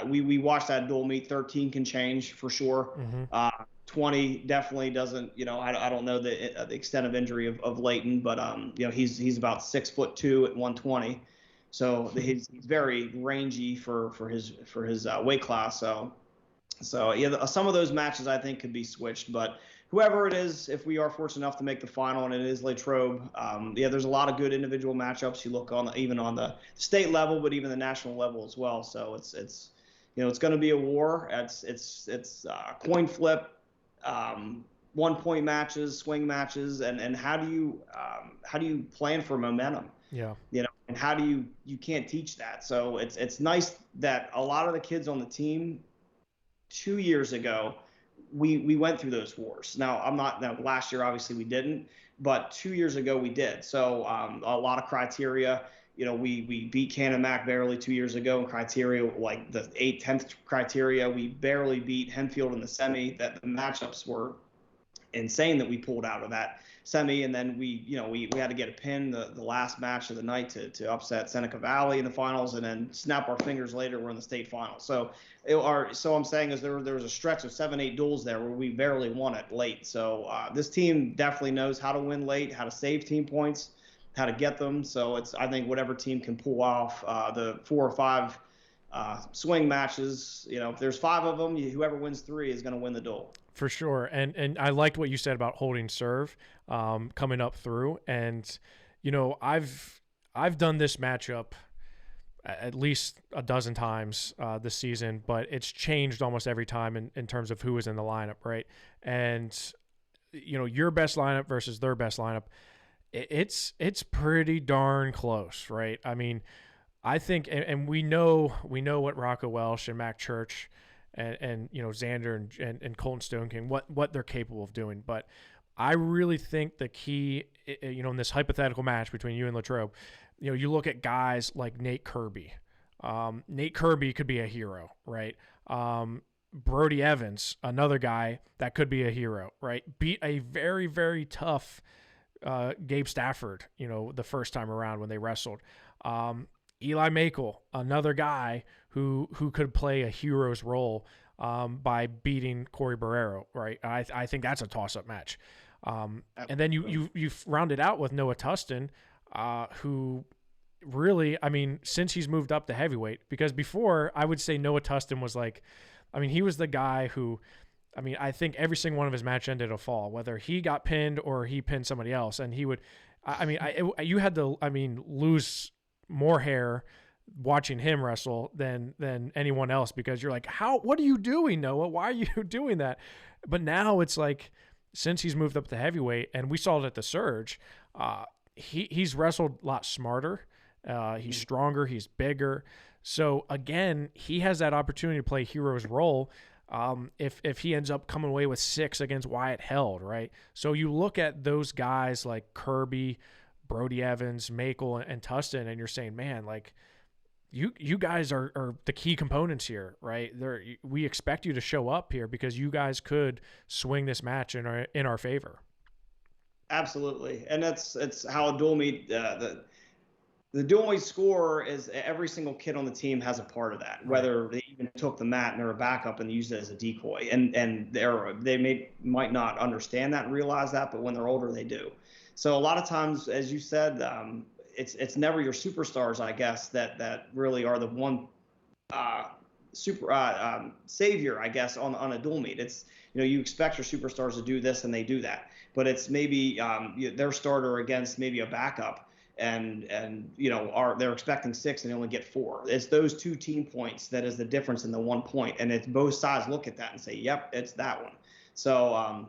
we watched that dual meet. 13 can change for sure. Mm-hmm. 20 definitely doesn't. I don't know the extent of injury of Leighton, but he's about 6'2" at 120, so he's very rangy for his weight class. So yeah, some of those matches I think could be switched, but whoever it is, if we are fortunate enough to make the final and it is Latrobe, there's a lot of good individual matchups. You look even on the state level, but even the national level as well. So it's going to be a war. It's coin flip, 1-point matches, swing matches, and how do you plan for momentum? Yeah. And how do you can't teach that. So it's nice that a lot of the kids on the team 2 years ago, we went through those wars. Now last year obviously we didn't, but 2 years ago we did. So a lot of criteria. We beat Cannon Mac barely 2 years ago in criteria, like the 8th, 10th criteria. We barely beat Henfield in the semi. That the matchups were insane that we pulled out of that semi, and then we had to get a pin the last match of the night to upset Seneca Valley in the finals, and then snap our fingers later we're in the state finals. So I'm saying is there was a stretch of 7-8 duels there where we barely won it late. So this team definitely knows how to win late, how to save team points, how to get them. So I think whatever team can pull off the 4 or 5 swing matches, if there's 5 of them, whoever wins 3 is going to win the duel. For sure. And I liked what you said about holding serve coming up through. And, I've done this matchup at least a dozen times this season, but it's changed almost every time in terms of who is in the lineup, right? And your best lineup versus their best lineup, it's pretty darn close, right? I mean, I think, and we know what Rocco Welsh and Mac Church and Xander and Colton Stone King, what they're capable of doing. But I really think the key, in this hypothetical match between you and Latrobe, you look at guys like Nate Kirby. Nate Kirby could be a hero, right? Brody Evans, another guy that could be a hero, right? Beat a very, very tough Gabe Stafford, the first time around when they wrestled. Eli Makel, another guy who could play a hero's role by beating Corey Barrero, right? I think that's a toss-up match. And then you round it out with Noah Tustin, who really, I mean, since he's moved up to heavyweight, because before I would say Noah Tustin was like, I mean, he was the guy who, I mean, I think every single one of his match ended a fall, whether he got pinned or he pinned somebody else. And he would, you had to, lose more hair watching him wrestle than anyone else, because you're like, what are you doing, Noah? Why are you doing that? But now it's like, since he's moved up to heavyweight, and we saw it at the Surge, he's wrestled a lot smarter. He's stronger. He's bigger. So again, he has that opportunity to play hero's role. If he ends up coming away with 6 against Wyatt Held, right? So you look at those guys like Kirby, Brody Evans, Makel, and Tustin, and you're saying, man, like you guys are the key components here, right? We expect you to show up here because you guys could swing this match in our favor. Absolutely, and it's how a dual meet the dual meet score is every single kid on the team has a part of that. Whether they even took the mat and they're a backup and used it as a decoy, and they might not understand that and realize that, but when they're older, they do. So a lot of times, as you said, it's never your superstars, I guess, that really are the one savior, I guess, on a dual meet. It's, you expect your superstars to do this and they do that, but it's maybe their starter against maybe a backup, and they're expecting 6 and they only get 4. It's those 2 team points that is the difference in the 1 point, and it's both sides look at that and say, yep, it's that one. So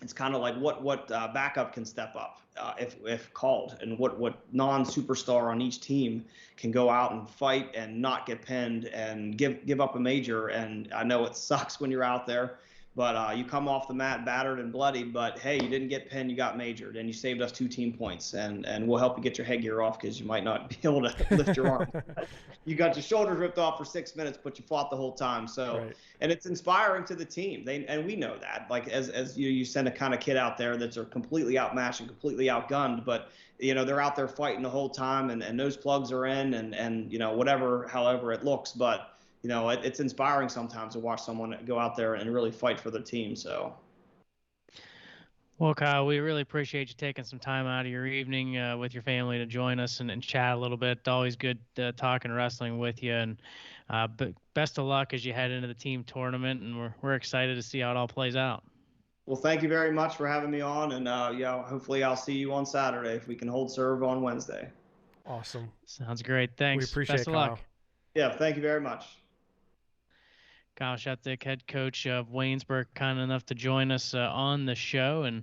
it's kind of like what backup can step up if called, and what non-superstar on each team can go out and fight and not get pinned and give up a major. And I know it sucks when you're out there, but you come off the mat battered and bloodied, but hey, you didn't get pinned, you got majored, and you saved us 2 team points, and we'll help you get your headgear off because you might not be able to lift your arm. You got your shoulders ripped off for 6 minutes, but you fought the whole time. So, right. And it's inspiring to the team. And we know that, like as you send a kind of kid out there that's completely outmatched and completely outgunned, but they're out there fighting the whole time, and those plugs are in, and however it looks, but it's inspiring sometimes to watch someone go out there and really fight for their team. So. Well, Kyle, we really appreciate you taking some time out of your evening with your family to join us and chat a little bit. Always good talking wrestling with you, and but best of luck as you head into the team tournament, and we're excited to see how it all plays out. Well, thank you very much for having me on, and hopefully I'll see you on Saturday if we can hold serve on Wednesday. Awesome. Sounds great. Thanks. We appreciate it, best of Kyle. luck. Yeah, thank you very much. Kyle Szewczyk, head coach of Waynesburg, kind enough to join us on the show, and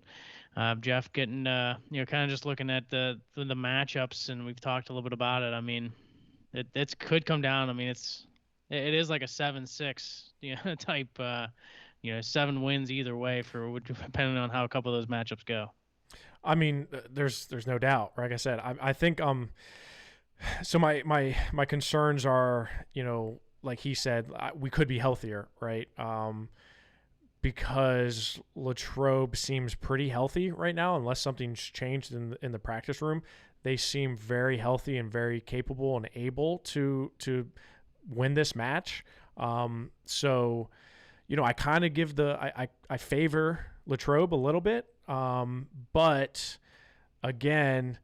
Jeff getting kind of just looking at the matchups, and we've talked a little bit about it. I mean, it could come down. I mean, it is like a 7-6 type 7 wins either way for depending on how a couple of those matchups go. I mean, there's no doubt. Like I said, I think so my concerns are, like he said, we could be healthier, right? Because Latrobe seems pretty healthy right now, unless something's changed in the practice room. They seem very healthy and very capable and able to win this match. So, I kind of give I favor Latrobe a little bit, but again,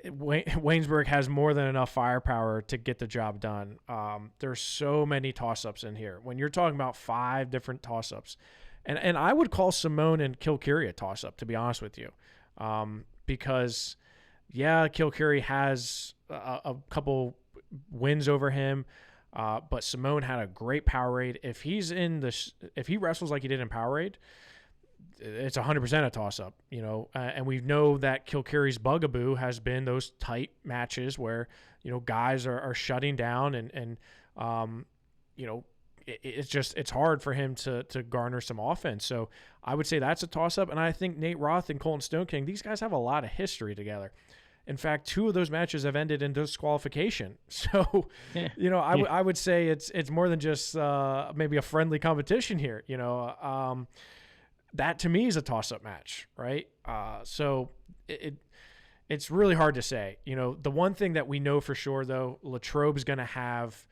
Waynesburg has more than enough firepower to get the job done. There's so many toss-ups in here. When you're talking about 5 different toss-ups, and I would call Simone and Kilcurry a toss-up, to be honest with you, because, Kilcurry has a couple wins over him, but Simone had a great power raid. If he wrestles like he did in power raid, it's 100% a toss-up, and we know that Kilcary's bugaboo has been those tight matches where, guys are shutting down and it's hard for him to garner some offense. So I would say that's a toss-up, and I think Nate Roth and Colton Stone King, these guys have a lot of history together. In fact, 2 of those matches have ended in disqualification. So, I would say it's more than just maybe a friendly competition here. That to me is a toss-up match, right? So it's really hard to say. The one thing that we know for sure though, Latrobe's going to have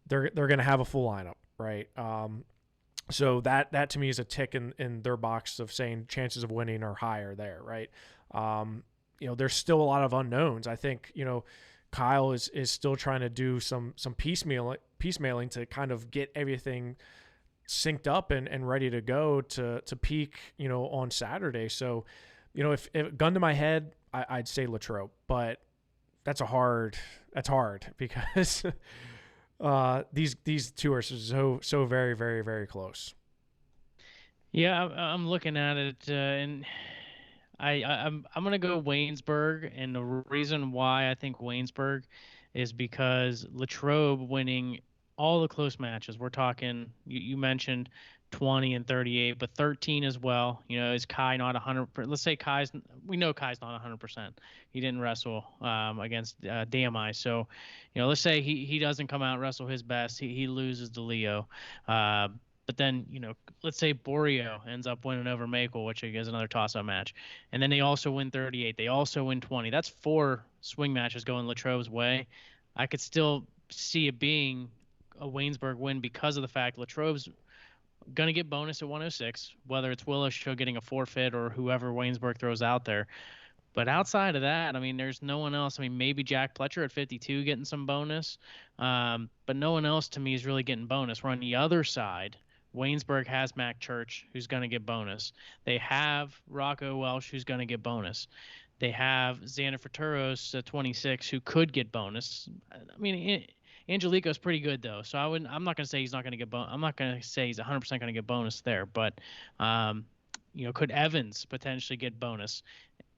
they're going to have a full lineup, right? So that to me is a tick in their box of saying chances of winning are higher there, right? There's still a lot of unknowns. I think, Kyle is still trying to do some piecemealing to kind of get everything synced up and ready to go to peak, on Saturday. So, if gun to my head, I'd say Latrobe, but that's hard because these 2 are so very, very, very close. Yeah, I'm looking at it, and I'm gonna go Waynesburg, and the reason why I think Waynesburg is because Latrobe winning all the close matches. We're talking, you mentioned 20 and 38, but 13 as well. Is Kai not 100%? Let's say we know Kai's not 100%. He didn't wrestle against DMI. So, let's say he doesn't come out and wrestle his best. He loses to Leo. But then, let's say Borio ends up winning over Makel, which is another toss-up match. And then they also win 38. They also win 20. That's 4 swing matches going Latrobe's way. I could still see it being a Waynesburg win because of the fact Latrobe's going to get bonus at 106, whether it's Willis Show getting a forfeit or whoever Waynesburg throws out there. But outside of that, there's no one else. Maybe Jack Pletcher at 52 getting some bonus. But no one else to me is really getting bonus. We're on the other side. Waynesburg has Mac Church, who's going to get bonus. They have Rocco Welsh, who's going to get bonus. They have Xander Futuros at 26, who could get bonus. Angelico's pretty good though, so I'm not going to say he's not going to get bonus. I'm not going to say he's 100% going to get bonus there, but could Evans potentially get bonus?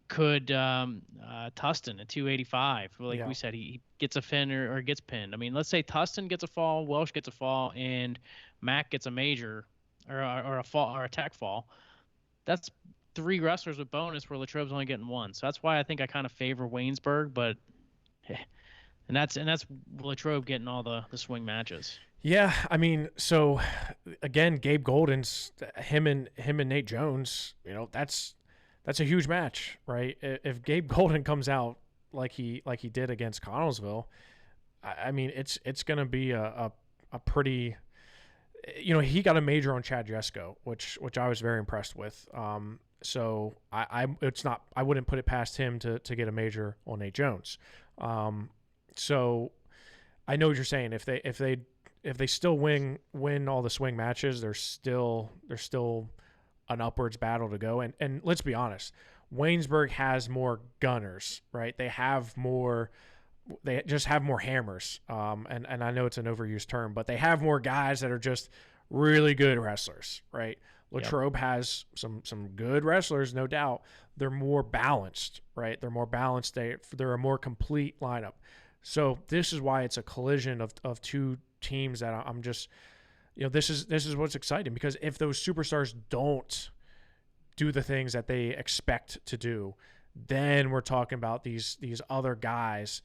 Could Tustin at 285? Like we said, he gets a fin or gets pinned. Let's say Tustin gets a fall, Welsh gets a fall, and Mac gets a major or a fall or a tech fall. That's 3 wrestlers with bonus where Latrobe's only getting 1. So that's why I think I kind of favor Waynesburg, but and that's Latrobe getting all the swing matches. Yeah, so again, Gabe Golden's him and Nate Jones, that's a huge match, right? If Gabe Golden comes out like he did against Connellsville, it's going to be a pretty, he got a major on Chad Jesko, which I was very impressed with. So I wouldn't put it past him to get a major on Nate Jones. So I know what you're saying. If they still win all the swing matches, there's still an upwards battle to go. And let's be honest, Waynesburg has more gunners, right? They just have more hammers. And I know it's an overused term, but they have more guys that are just really good wrestlers, right? Latrobe has some good wrestlers, no doubt. They're more balanced, right? They're more balanced. They're a more complete lineup. So this is why it's a collision of 2 teams that I'm just, this is what's exciting, because if those superstars don't do the things that they expect to do, then we're talking about these other guys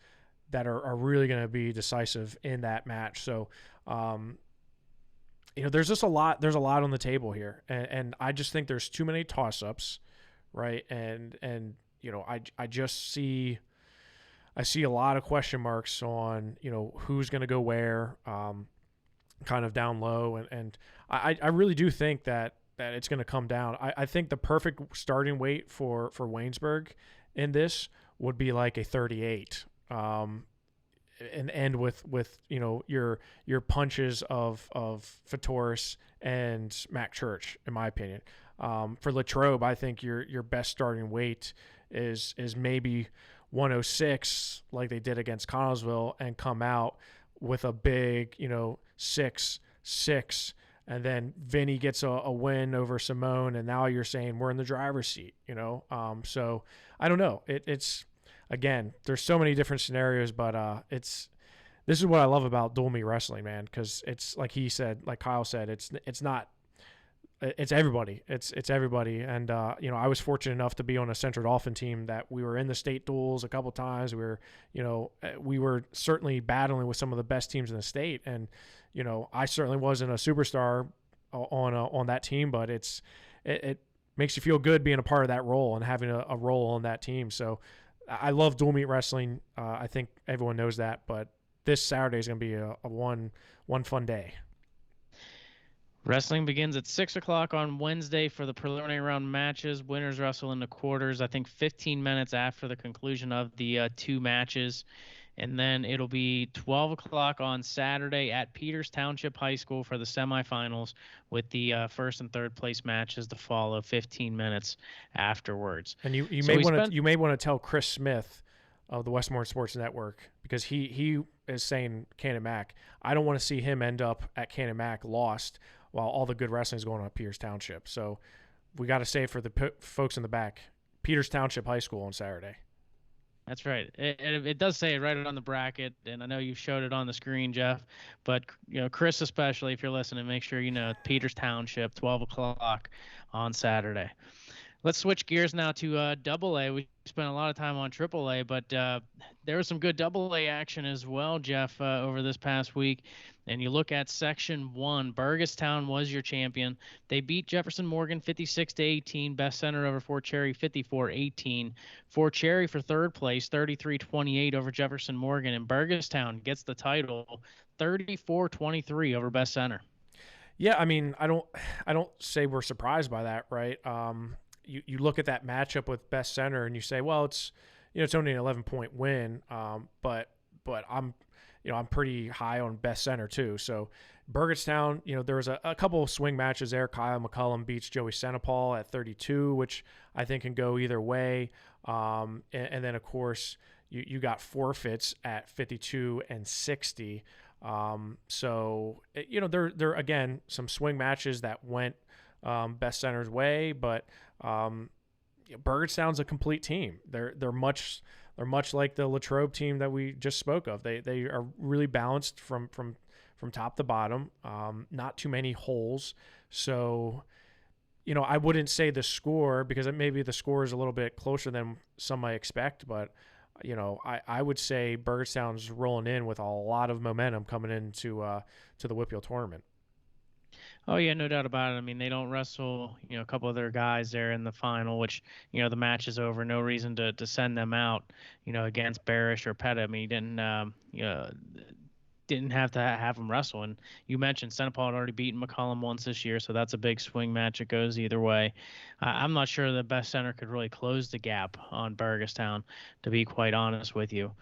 that are really going to be decisive in that match. So, there's just a lot on the table here, and I just think there's too many toss-ups, right? And I just see a lot of question marks on, who's going to go where, kind of down low. And I really do think that it's going to come down. I think the perfect starting weight for Waynesburg in this would be like a 38, and end with your punches of Fatoris and Mac Church, in my opinion. For Latrobe, I think your best starting weight is maybe 106, like they did against Connellsville, and come out with a big 6'6" and then Vinny gets a win over Simone, and now you're saying we're in the driver's seat, So I don't know. It's again, there's so many different scenarios, but this is what I love about dual meet wrestling, man, because it's like he said, like Kyle said, it's everybody. It's everybody. And, I was fortunate enough to be on a Central Dolphin team that we were in the state duels a couple times. We were certainly battling with some of the best teams in the state. And, I certainly wasn't a superstar on that team, but it makes you feel good being a part of that role and having a role on that team. So I love dual meet wrestling. I think everyone knows that, but this Saturday is going to be a one fun day. Wrestling begins at 6 o'clock on Wednesday for the preliminary round matches. Winners wrestle in the quarters, I think 15 minutes after the conclusion of the 2 matches. And then it'll be 12 o'clock on Saturday at Peters Township High School for the semifinals, with the first and third place matches to follow 15 minutes afterwards. And you may want to tell Chris Smith of the Westmoreland Sports Network, because he is saying Cannon Mac. I don't want to see him end up at Cannon Mac lost while all the good wrestling is going on at Peters Township. So we got to save for the folks in the back. Peters Township High School on Saturday. That's right. It does say it right on the bracket, and I know you showed it on the screen, Jeff. But Chris, especially if you're listening, make sure Peters Township, 12 o'clock on Saturday. Let's switch gears now to Double A. We spent a lot of time on Triple A, but there was some good Double A action as well, Jeff, over this past week. And you look at Section 1, Burgestown was your champion. They beat Jefferson Morgan 56-18, Best Center over Fort Cherry 54-18. Fort Cherry for third place, 33-28 over Jefferson Morgan, and Burgestown gets the title 34-23 over Best Center. Yeah, I mean, I don't say we're surprised by that, right? You look at that matchup with Best Center and you say, well, it's only an 11-point win, but I'm pretty high on Best Center too. So Burgestown, there was a couple of swing matches there. Kyle McCullum beats Joey Senapal at 32, which I think can go either way. And then of course you got forfeits at 52 and 60. So there again some swing matches that went Best Center's way, but Burgestown's a complete team. They're much like the Latrobe team that we just spoke of. They are really balanced from top to bottom. Not too many holes. So I wouldn't say the score, because maybe the score is a little bit closer than some might expect, but I would say Burgestown's rolling in with a lot of momentum coming into to the WPIAL tournament. Oh, yeah, no doubt about it. I mean, they don't wrestle, a couple of their guys there in the final, which, the match is over. No reason to send them out, against Barish or Pettit. I mean, didn't have to have them wrestle. And you mentioned Senapal had already beaten McCollum once this year, so that's a big swing match. It goes either way. I'm not sure the Best Center could really close the gap on Burgestown, to be quite honest with you.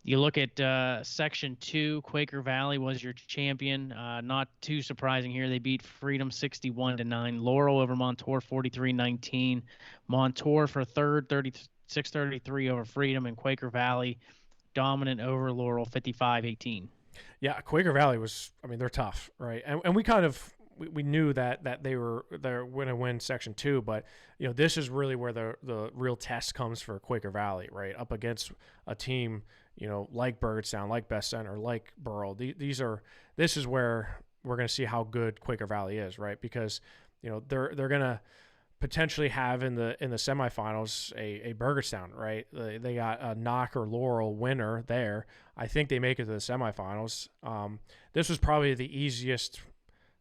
You look at Section 2, Quaker Valley was your champion. Not too surprising here. They beat Freedom 61-9. Laurel over Montour 43-19. Montour for third, 36-33 over Freedom, and Quaker Valley dominant over Laurel 55-18. Yeah, Quaker Valley they're tough, right? And we kind of we knew that they're going to win Section 2, but this is really where the real test comes for Quaker Valley, right? Up against a team like Burgestown, like Best Center, like Burrell. This is where we're going to see how good Quaker Valley is, right? Because they're going to potentially have in the semifinals a Burgestown, right? They got a Knock or Laurel winner there. I think they make it to the semifinals. This was probably the easiest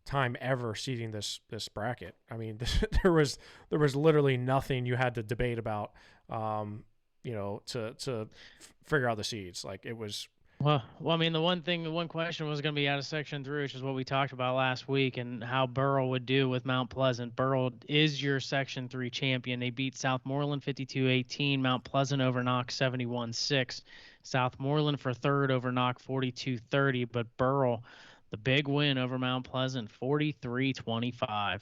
time ever seeding this bracket. I mean, there was literally nothing you had to debate about, to figure out the seeds. Like it was. Well, I mean, the one question was going to be out of Section 3, which is what we talked about last week, and how Burrell would do with Mount Pleasant. Burrell is your Section 3 champion. They beat Southmoreland 52-18, Mount Pleasant over Knox 71-6, Southmoreland for third over Knox 42-30, but Burrell, the big win over Mount Pleasant 43-25.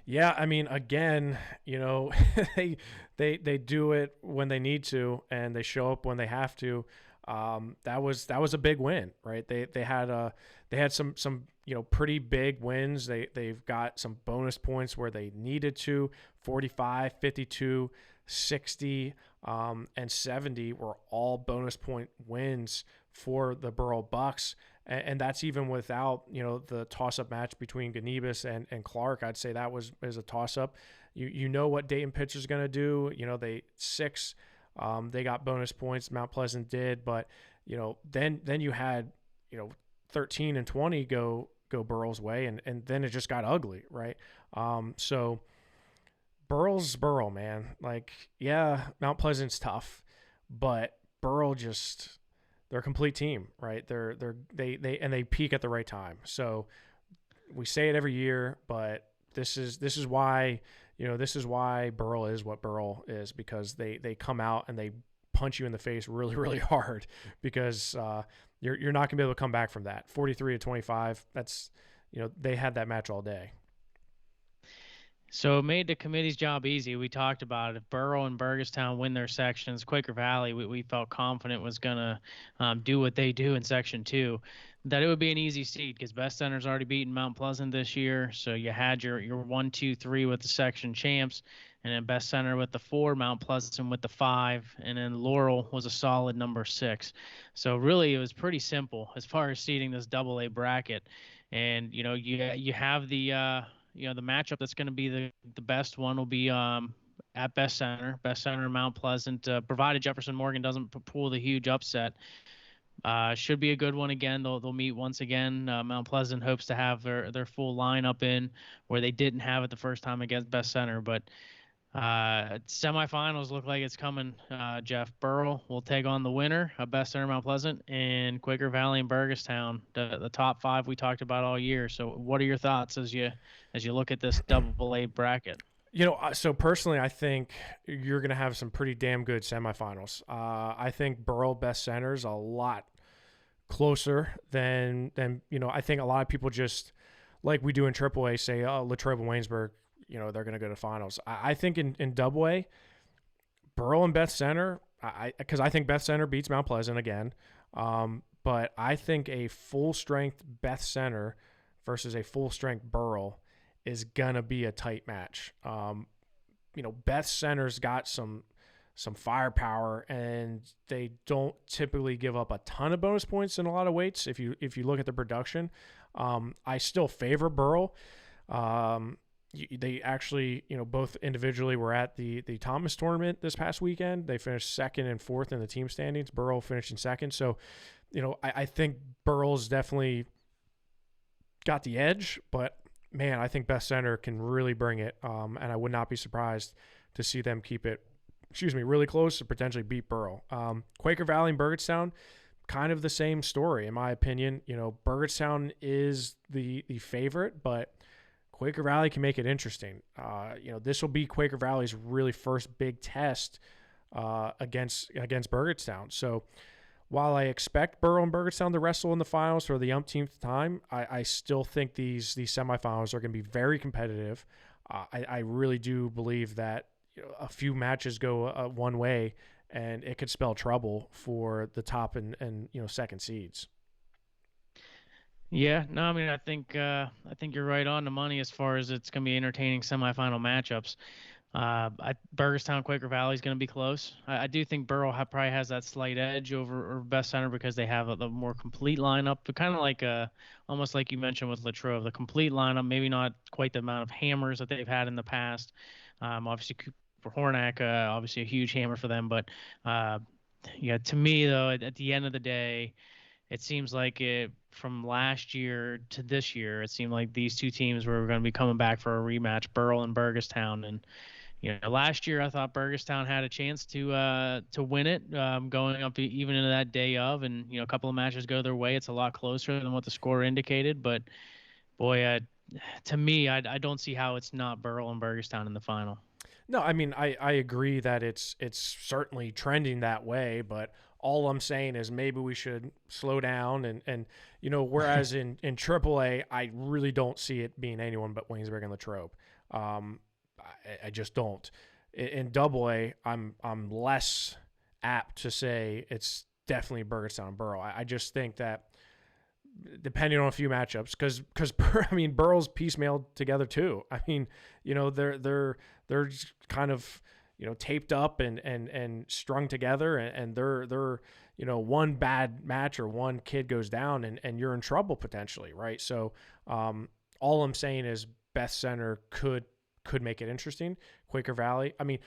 Yeah, I mean, again, they do it when they need to, and they show up when they have to. That was a big win, right? They had some pretty big wins. They've got some bonus points where they needed to. 45, 52, 60, and 70 were all bonus point wins for the Burrell Bucks. And that's even without, the toss-up match between Ganibus and Clark. I'd say that was a toss-up. You know what Dayton pitcher is going to do. They got bonus points. Mount Pleasant did, but then you had 13 and 20 go Burrell's way, and then it just got ugly, right? So Burrell's Burrell, man. Mount Pleasant's tough, but Burrell they're a complete team, right? They peak at the right time. So we say it every year, but this is why Burrell is what Burrell is, because they come out and they punch you in the face really, really hard, because you're not gonna be able to come back from that. 43-25. That's they had that match all day. So it made the committee's job easy. We talked about it. If Burrell and Burgestown win their sections, Quaker Valley, we felt confident was going to do what they do in Section 2, that it would be an easy seed because Best Center's already beaten Mount Pleasant this year. So you had your 1, 2, 3 with the section champs, and then Best Center with the 4, Mount Pleasant with the 5, and then Laurel was a solid number 6. So really it was pretty simple as far as seeding this AA bracket. And, you have the the matchup that's going to be the best one will be at Best Center and Mount Pleasant, provided Jefferson Morgan doesn't pull the huge upset. Should be a good one again. They'll meet once again. Mount Pleasant hopes to have their full lineup in where they didn't have it the first time against Best Center, but semifinals look like it's coming. Jeff, Burrell will take on the winner of Best Center Mount Pleasant, and Quaker Valley and Burgestown, the top 5 we talked about all year. So what are your thoughts as you look at this AA bracket? So personally, I think you're going to have some pretty damn good semifinals. I think Burrell Best Center's a lot closer than I think a lot of people just, like we do in AAA, say, Latrobe and Waynesburg, they're going to go to finals. I think in AA, Burrell and Beth Center, because I think Beth Center beats Mount Pleasant again. But I think a full-strength Beth Center versus a full-strength Burrell is going to be a tight match. Beth Center's got some firepower, and they don't typically give up a ton of bonus points in a lot of weights. If you look at the production, I still favor Burrell. They actually, both individually were at the Thomas tournament this past weekend. They finished 2nd and 4th in the team standings. Burrell finishing 2nd. So, I think Burrell's definitely got the edge, but man, I think Best Center can really bring it. And I would not be surprised to see them keep it, really close to potentially beat Burrell. Quaker Valley and Burgestown, kind of the same story, in my opinion. Burgestown is the favorite, but Quaker Valley can make it interesting. This will be Quaker Valley's really first big test against Burgestown. So while I expect Burrell and Burgestown to wrestle in the finals for the umpteenth time, I still think these semifinals are going to be very competitive. I really do believe that a few matches go one way, and it could spell trouble for the top and second seeds. Yeah, no, I mean, I think you're right on the money as far as it's going to be entertaining semifinal matchups. Burgestown Quaker Valley is going to be close. I do think Burrell probably has that slight edge over Best Center because they have the more complete lineup, but kind of like almost like you mentioned with Latrobe, the complete lineup, maybe not quite the amount of hammers that they've had in the past. Obviously Cooper Hornack, obviously a huge hammer for them, but to me though, at the end of the day, it seems like from last year to this year, it seemed like these two teams were going to be coming back for a rematch, Burrell and Burgestown. And last year I thought Burgestown had a chance to win it, going up even into that day of, and a couple of matches go their way. It's a lot closer than what the score indicated. But boy, to me, I don't see how it's not Burrell and Burgestown in the final. No, I mean I agree that it's certainly trending that way, but all I'm saying is maybe we should slow down and whereas in AAA, I really don't see it being anyone but Waynesburg and Latrobe. I just don't. In AA, I'm less apt to say it's definitely Burgestown and Burrell. I just think that depending on a few matchups, because I mean, Burrow's piecemealed together too. I mean, they're just kind of taped up and strung together, and they're one bad match or one kid goes down and you're in trouble potentially, right? So all I'm saying is Beth Center could make it interesting. Quaker Valley, I mean,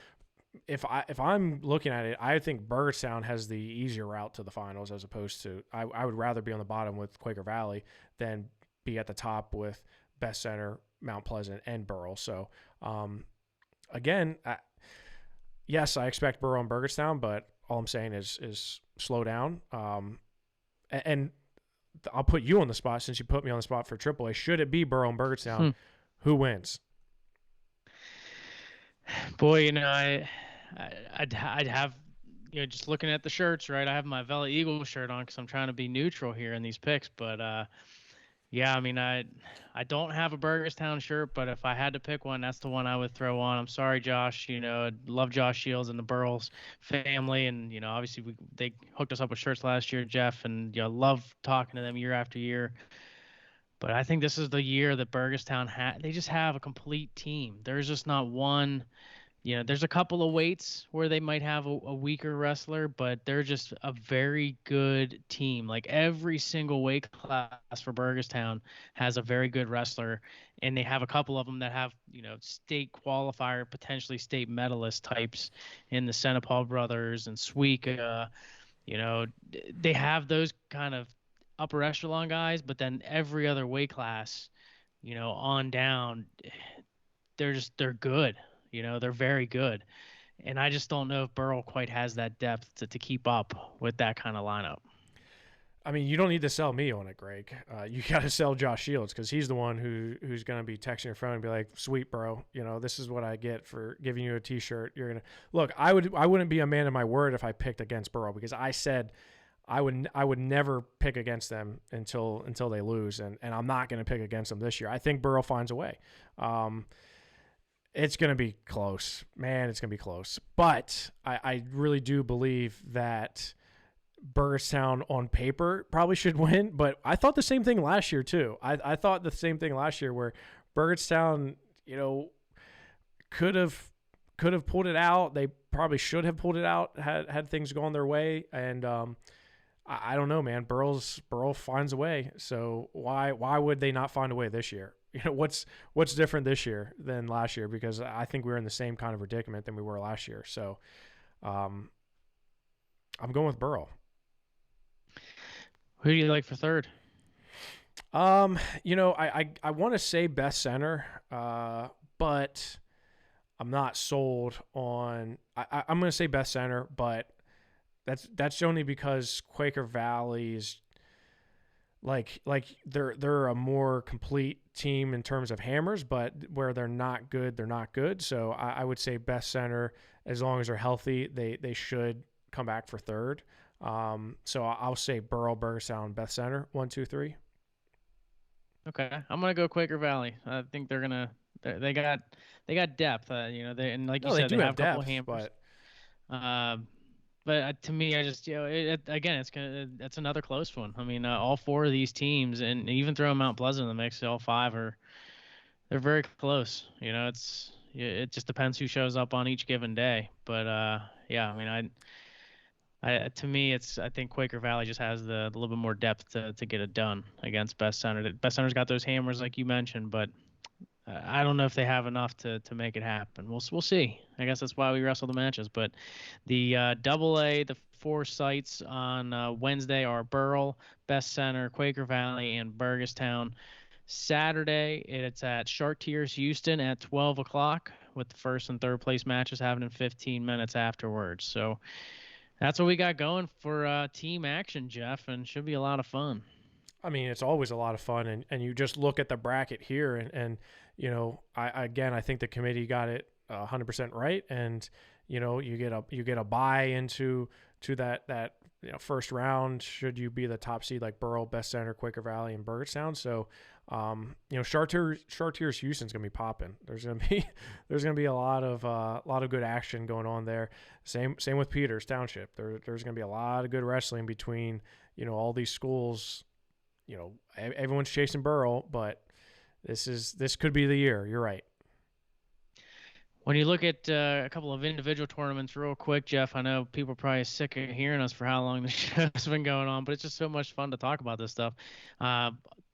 if I'm looking at it, I think Burgettstown has the easier route to the finals, as opposed to I would rather be on the bottom with Quaker Valley than be at the top with Beth Center, Mount Pleasant, and Burrell. So again, yes, I expect Burrell and Burgettstown, but all I'm saying is slow down. And I'll put you on the spot, since you put me on the spot for AAA. Should it be Burrell and Burgettstown, who wins? Boy, I'd have, just looking at the shirts, right? I have my Vela Eagle shirt on because I'm trying to be neutral here in these picks. But yeah, I mean, I don't have a Burgettstown shirt, but if I had to pick one, that's the one I would throw on. I'm sorry, Josh. Love Josh Shields and the Burrells family, and obviously they hooked us up with shirts last year, Jeff, and love talking to them year after year. But I think this is the year that Burgettstown they just have a complete team. There's just not one. There's a couple of weights where they might have a weaker wrestler, but they're just a very good team. Like every single weight class for Burgettstown has a very good wrestler, and they have a couple of them that have, state qualifier, potentially state medalist types in the Senapal brothers and Suika. They have those kind of upper echelon guys, but then every other weight class, on down, they're good. They're very good. And I just don't know if Burrell quite has that depth to keep up with that kind of lineup. I mean, you don't need to sell me on it, Greg. You got to sell Josh Shields, because he's the one who's going to be texting your phone and be like, sweet, bro, this is what I get for giving you a T-shirt. You're going to – look, I wouldn't be a man of my word if I picked against Burrell, because I said I would never pick against them until they lose, and I'm not going to pick against them this year. I think Burrell finds a way. It's going to be close. Man, it's going to be close. But I really do believe that Burgettstown on paper probably should win. But I thought the same thing last year, too. I thought the same thing last year, where Burgettstown, could have pulled it out. They probably should have pulled it out had things gone their way. And I don't know, man. Burrell finds a way. So why would they not find a way this year? What's different this year than last year? Because I think we're in the same kind of predicament than we were last year. So I'm going with Burrell. Who do you like for third? I want to say Beth Center, but I'm not sold on. I'm going to say Beth Center, but that's only because Quaker Valley is like they're a more complete team in terms of hammers, but where they're not good, they're not good. So I would say Beth Center, as long as they're healthy, they should come back for third. So I'll say Burrell, Burgettstown, Beth Center, 1, 2, 3. Okay, I'm gonna go Quaker Valley. I think they got depth. And like you said, they have a couple hammers. But to me, I just it's another close one. I mean, all four of these teams, and even throw Mount Pleasant in the mix, all five they're very close. It just depends who shows up on each given day. But yeah, I mean, to me, I think Quaker Valley just has the little bit more depth to get it done against Beth Center. Beth Center's got those hammers like you mentioned, but I don't know if they have enough to make it happen. We'll see. I guess that's why we wrestle the matches. But the AA, the 4 sites on Wednesday are Burrell, Beth Center, Quaker Valley, and Burgettstown. Saturday, it's at Chartiers Houston at 12 o'clock, with the first and third place matches happening 15 minutes afterwards. So that's what we got going for team action, Jeff, and should be a lot of fun. I mean, it's always a lot of fun, and you just look at the bracket here, and I think the committee got it 100% right, and you get a buy into that first round should you be the top seed like Burrell, Beth Center, Quaker Valley, and Burgettstown. So Chartiers Houston's gonna be popping. There's gonna be a lot of good action going on there. Same with Peters Township. There's gonna be a lot of good wrestling between all these schools everyone's chasing Burrell, but this could be the year. You're right. When you look at a couple of individual tournaments real quick, Jeff, I know people are probably sick of hearing us for how long the show's been going on, but it's just so much fun to talk about this stuff.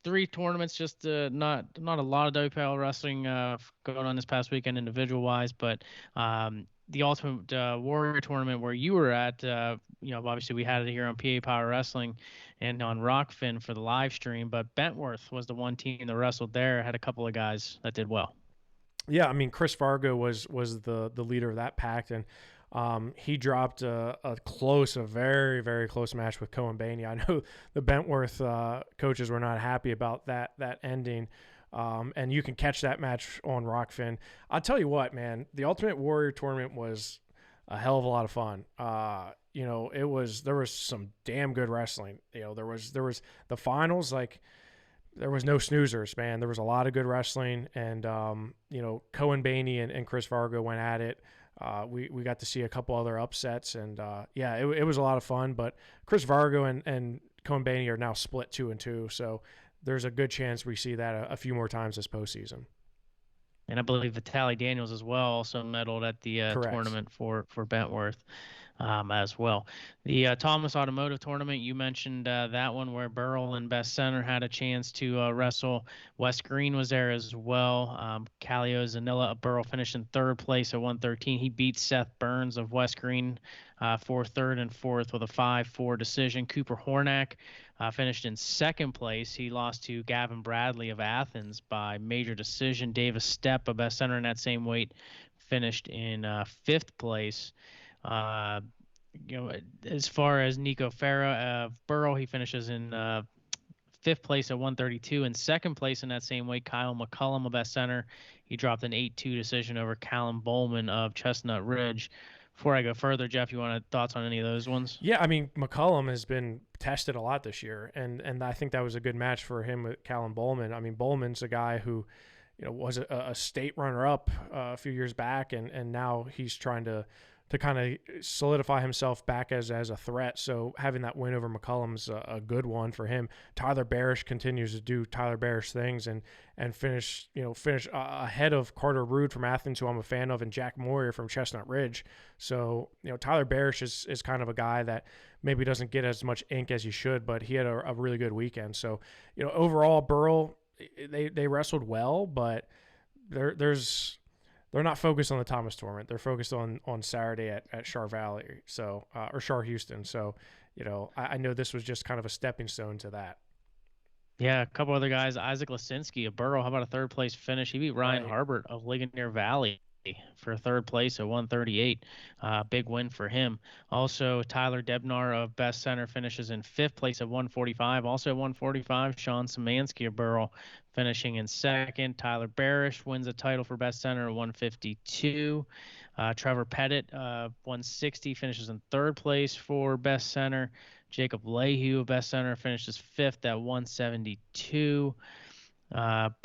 3 tournaments, just not a lot of WPIAL wrestling going on this past weekend individual-wise, but the Ultimate Warrior tournament where you were at, obviously we had it here on PA Power Wrestling and on Rockfin for the live stream, but Bentworth was the one team that wrestled there, had a couple of guys that did well. Yeah, I mean, Chris Fargo was the leader of that pack, and he dropped a very, very close match with Cohen Bainey. I know the Bentworth coaches were not happy about that ending, and you can catch that match on Rockfin. I'll tell you what, man, the Ultimate Warrior tournament was a hell of a lot of fun. There was some damn good wrestling. There was the finals, like, there was no snoozers, man. There was a lot of good wrestling, and Cohen Bainey and Chris Fargo went at it. We got to see a couple other upsets, and it was a lot of fun. But Chris Fargo and Cohen Bainey are now split 2-2, so there's a good chance we see that a few more times this postseason. And I believe Vitaly Daniels as well also medaled at the tournament for Bentworth as well. The Thomas Automotive Tournament, you mentioned that one where Burrell and Best Center had a chance to wrestle. Wes Green was there as well. Calio Zanilla of Burrell finished in 3rd place at 113. He beat Seth Burns of West Green for 3rd and 4th with a 5-4 decision. Cooper Hornack finished in 2nd place. He lost to Gavin Bradley of Athens by major decision. Davis Stepp of Best Center in that same weight finished in 5th place. As far as Nico Farah of Burrell, he finishes in 5th place at 132. In 2nd place in that same weight, Kyle McCullum of Best Center. He dropped an 8-2 decision over Callum Bowman of Chestnut Ridge. Before I go further, Jeff, you want thoughts on any of those ones? Yeah, I mean, McCullum has been tested a lot this year, and I think that was a good match for him with Callum Bowman. I mean, Bowman's a guy who, was a state runner-up a few years back, and now he's trying to kind of solidify himself back as a threat. So having that win over McCullum's a good one for him. Tyler Barish continues to do Tyler Barish things and finish ahead of Carter Rude from Athens, who I'm a fan of, and Jack Moyer from Chestnut Ridge. So, Tyler Barish is kind of a guy that maybe doesn't get as much ink as he should, but he had a really good weekend. So, overall, Burrell, they wrestled well, but they're not focused on the Thomas tournament. They're focused on Saturday at Char Valley, or Char Houston. So, I know this was just kind of a stepping stone to that. Yeah, a couple other guys. Isaac Lasinski of Burrell, how about a 3rd place finish? He beat Ryan Harbert of Ligonier Valley for 3rd place at 138. Big win for him. Also, Tyler Debnar of Best Center finishes in 5th place at 145. Also at 145, Sean Szymanski of Burrell finishing in 2nd. Tyler Barish wins a title for Best Center at 152. Trevor Pettit, 160, finishes in 3rd place for Best Center. Jacob Lehue of Best Center finishes 5th at 172.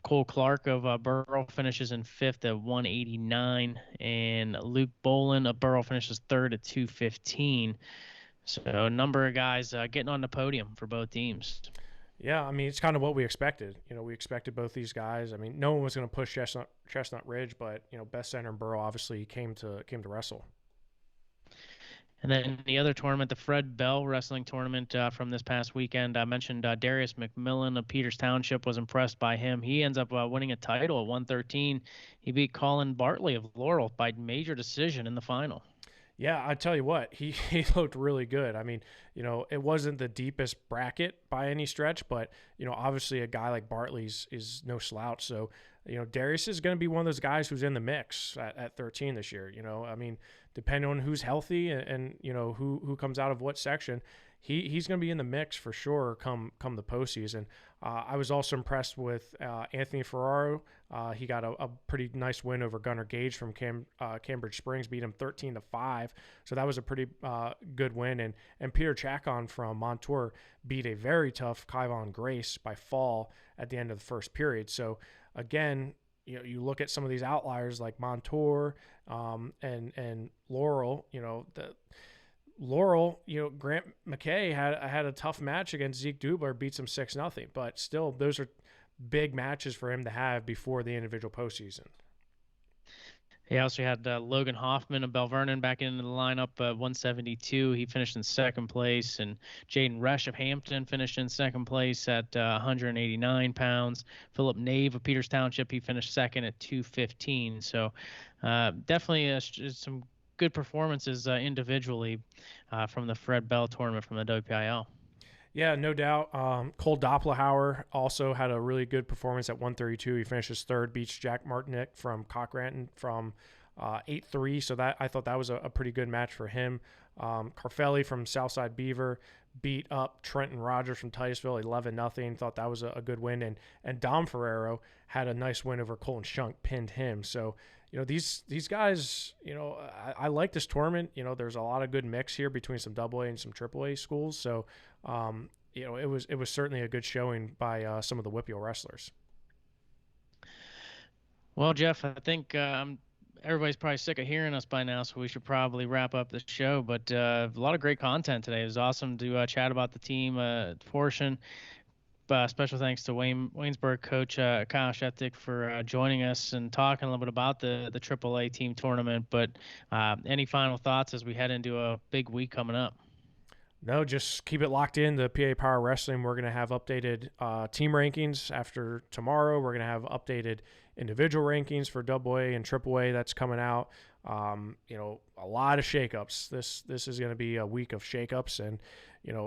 Cole Clark of Burrell finishes in 5th at 189, and Luke Bolin of Burrell finishes 3rd at 215. So a number of guys getting on the podium for both teams. Yeah, I mean, it's kind of what we expected. We expected both these guys. I mean, no one was going to push Chestnut Ridge, but Best Center and Burrell obviously came to wrestle. And then the other tournament, the Fred Bell Wrestling Tournament from this past weekend, I mentioned Darius McMillan of Peters Township, was impressed by him. He ends up winning a title at 113. He beat Colin Bartley of Laurel by major decision in the final. Yeah, I tell you what, he looked really good. I mean, it wasn't the deepest bracket by any stretch, but, obviously a guy like Bartley's is no slouch. So, Darius is going to be one of those guys who's in the mix at 13 this year. I mean, depending on who's healthy and who comes out of what section, he's going to be in the mix for sure come the postseason. I was also impressed with Anthony Ferraro. He got a pretty nice win over Gunnar Gage from Cambridge Springs, beat him 13-5. So that was a pretty good win. And Peter Chacon from Montour beat a very tough Kyvon Grace by fall at the end of the first period. So again, you look at some of these outliers like Montour and Laurel, Laurel, Grant McKay had a tough match against Zeke Dubler, beats him 6-0, but still, those are big matches for him to have before the individual postseason. He also had Logan Hoffman of Bell Vernon back into the lineup at 172. He finished in second place, and Jaden Resch of Hampton finished in second place at 189 pounds. Philip Nave of Peters Township, he finished second at 215. So definitely some good performances individually from the Fred Bell tournament from the WPIAL. Yeah, no doubt. Cole Doppelhauer also had a really good performance at 132. He finishes third, beats Jack Martinick from Cochranton from 8-3. So I thought that was a pretty good match for him. Carfelli from Southside Beaver beat up Trenton Rogers from Titusville 11-0. Thought that was a good win. And Dom Ferrero had a nice win over Colton Shunk, pinned him. So these guys, I like this tournament. There's a lot of good mix here between some AA and some AAA schools. So, it was certainly a good showing by some of the WPIAL wrestlers. Well, Jeff, I think everybody's probably sick of hearing us by now, so we should probably wrap up the show. But a lot of great content today. It was awesome to chat about the team portion. Special thanks to Waynesburg coach Kyle Szewczyk for joining us and talking a little bit about the AAA team tournament. But any final thoughts as we head into a big week coming up? No, just keep it locked in. The PA Power Wrestling, we're going to have updated team rankings after tomorrow. We're going to have updated individual rankings for AA and AAA that's coming out. A lot of shakeups. This is going to be a week of shakeups. And,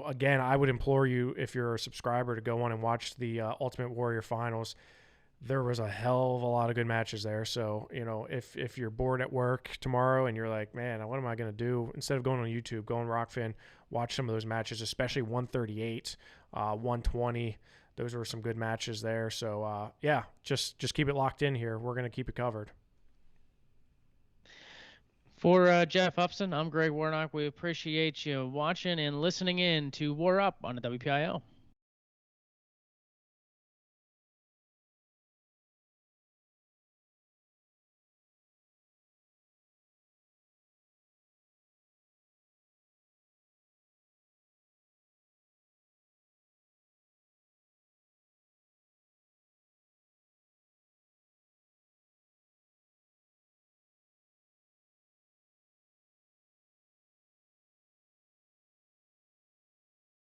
again, I would implore you, if you're a subscriber, to go on and watch the Ultimate Warrior Finals. There was a hell of a lot of good matches there. So, if you're bored at work tomorrow and you're like, man, what am I going to do? Instead of going on YouTube, go on Rockfin, watch some of those matches, especially 138, 120. Those were some good matches there. So, just keep it locked in here. We're going to keep it covered. For Jeff Upson, I'm Greg Warnock. We appreciate you watching and listening in to WarUp on the WPIAL.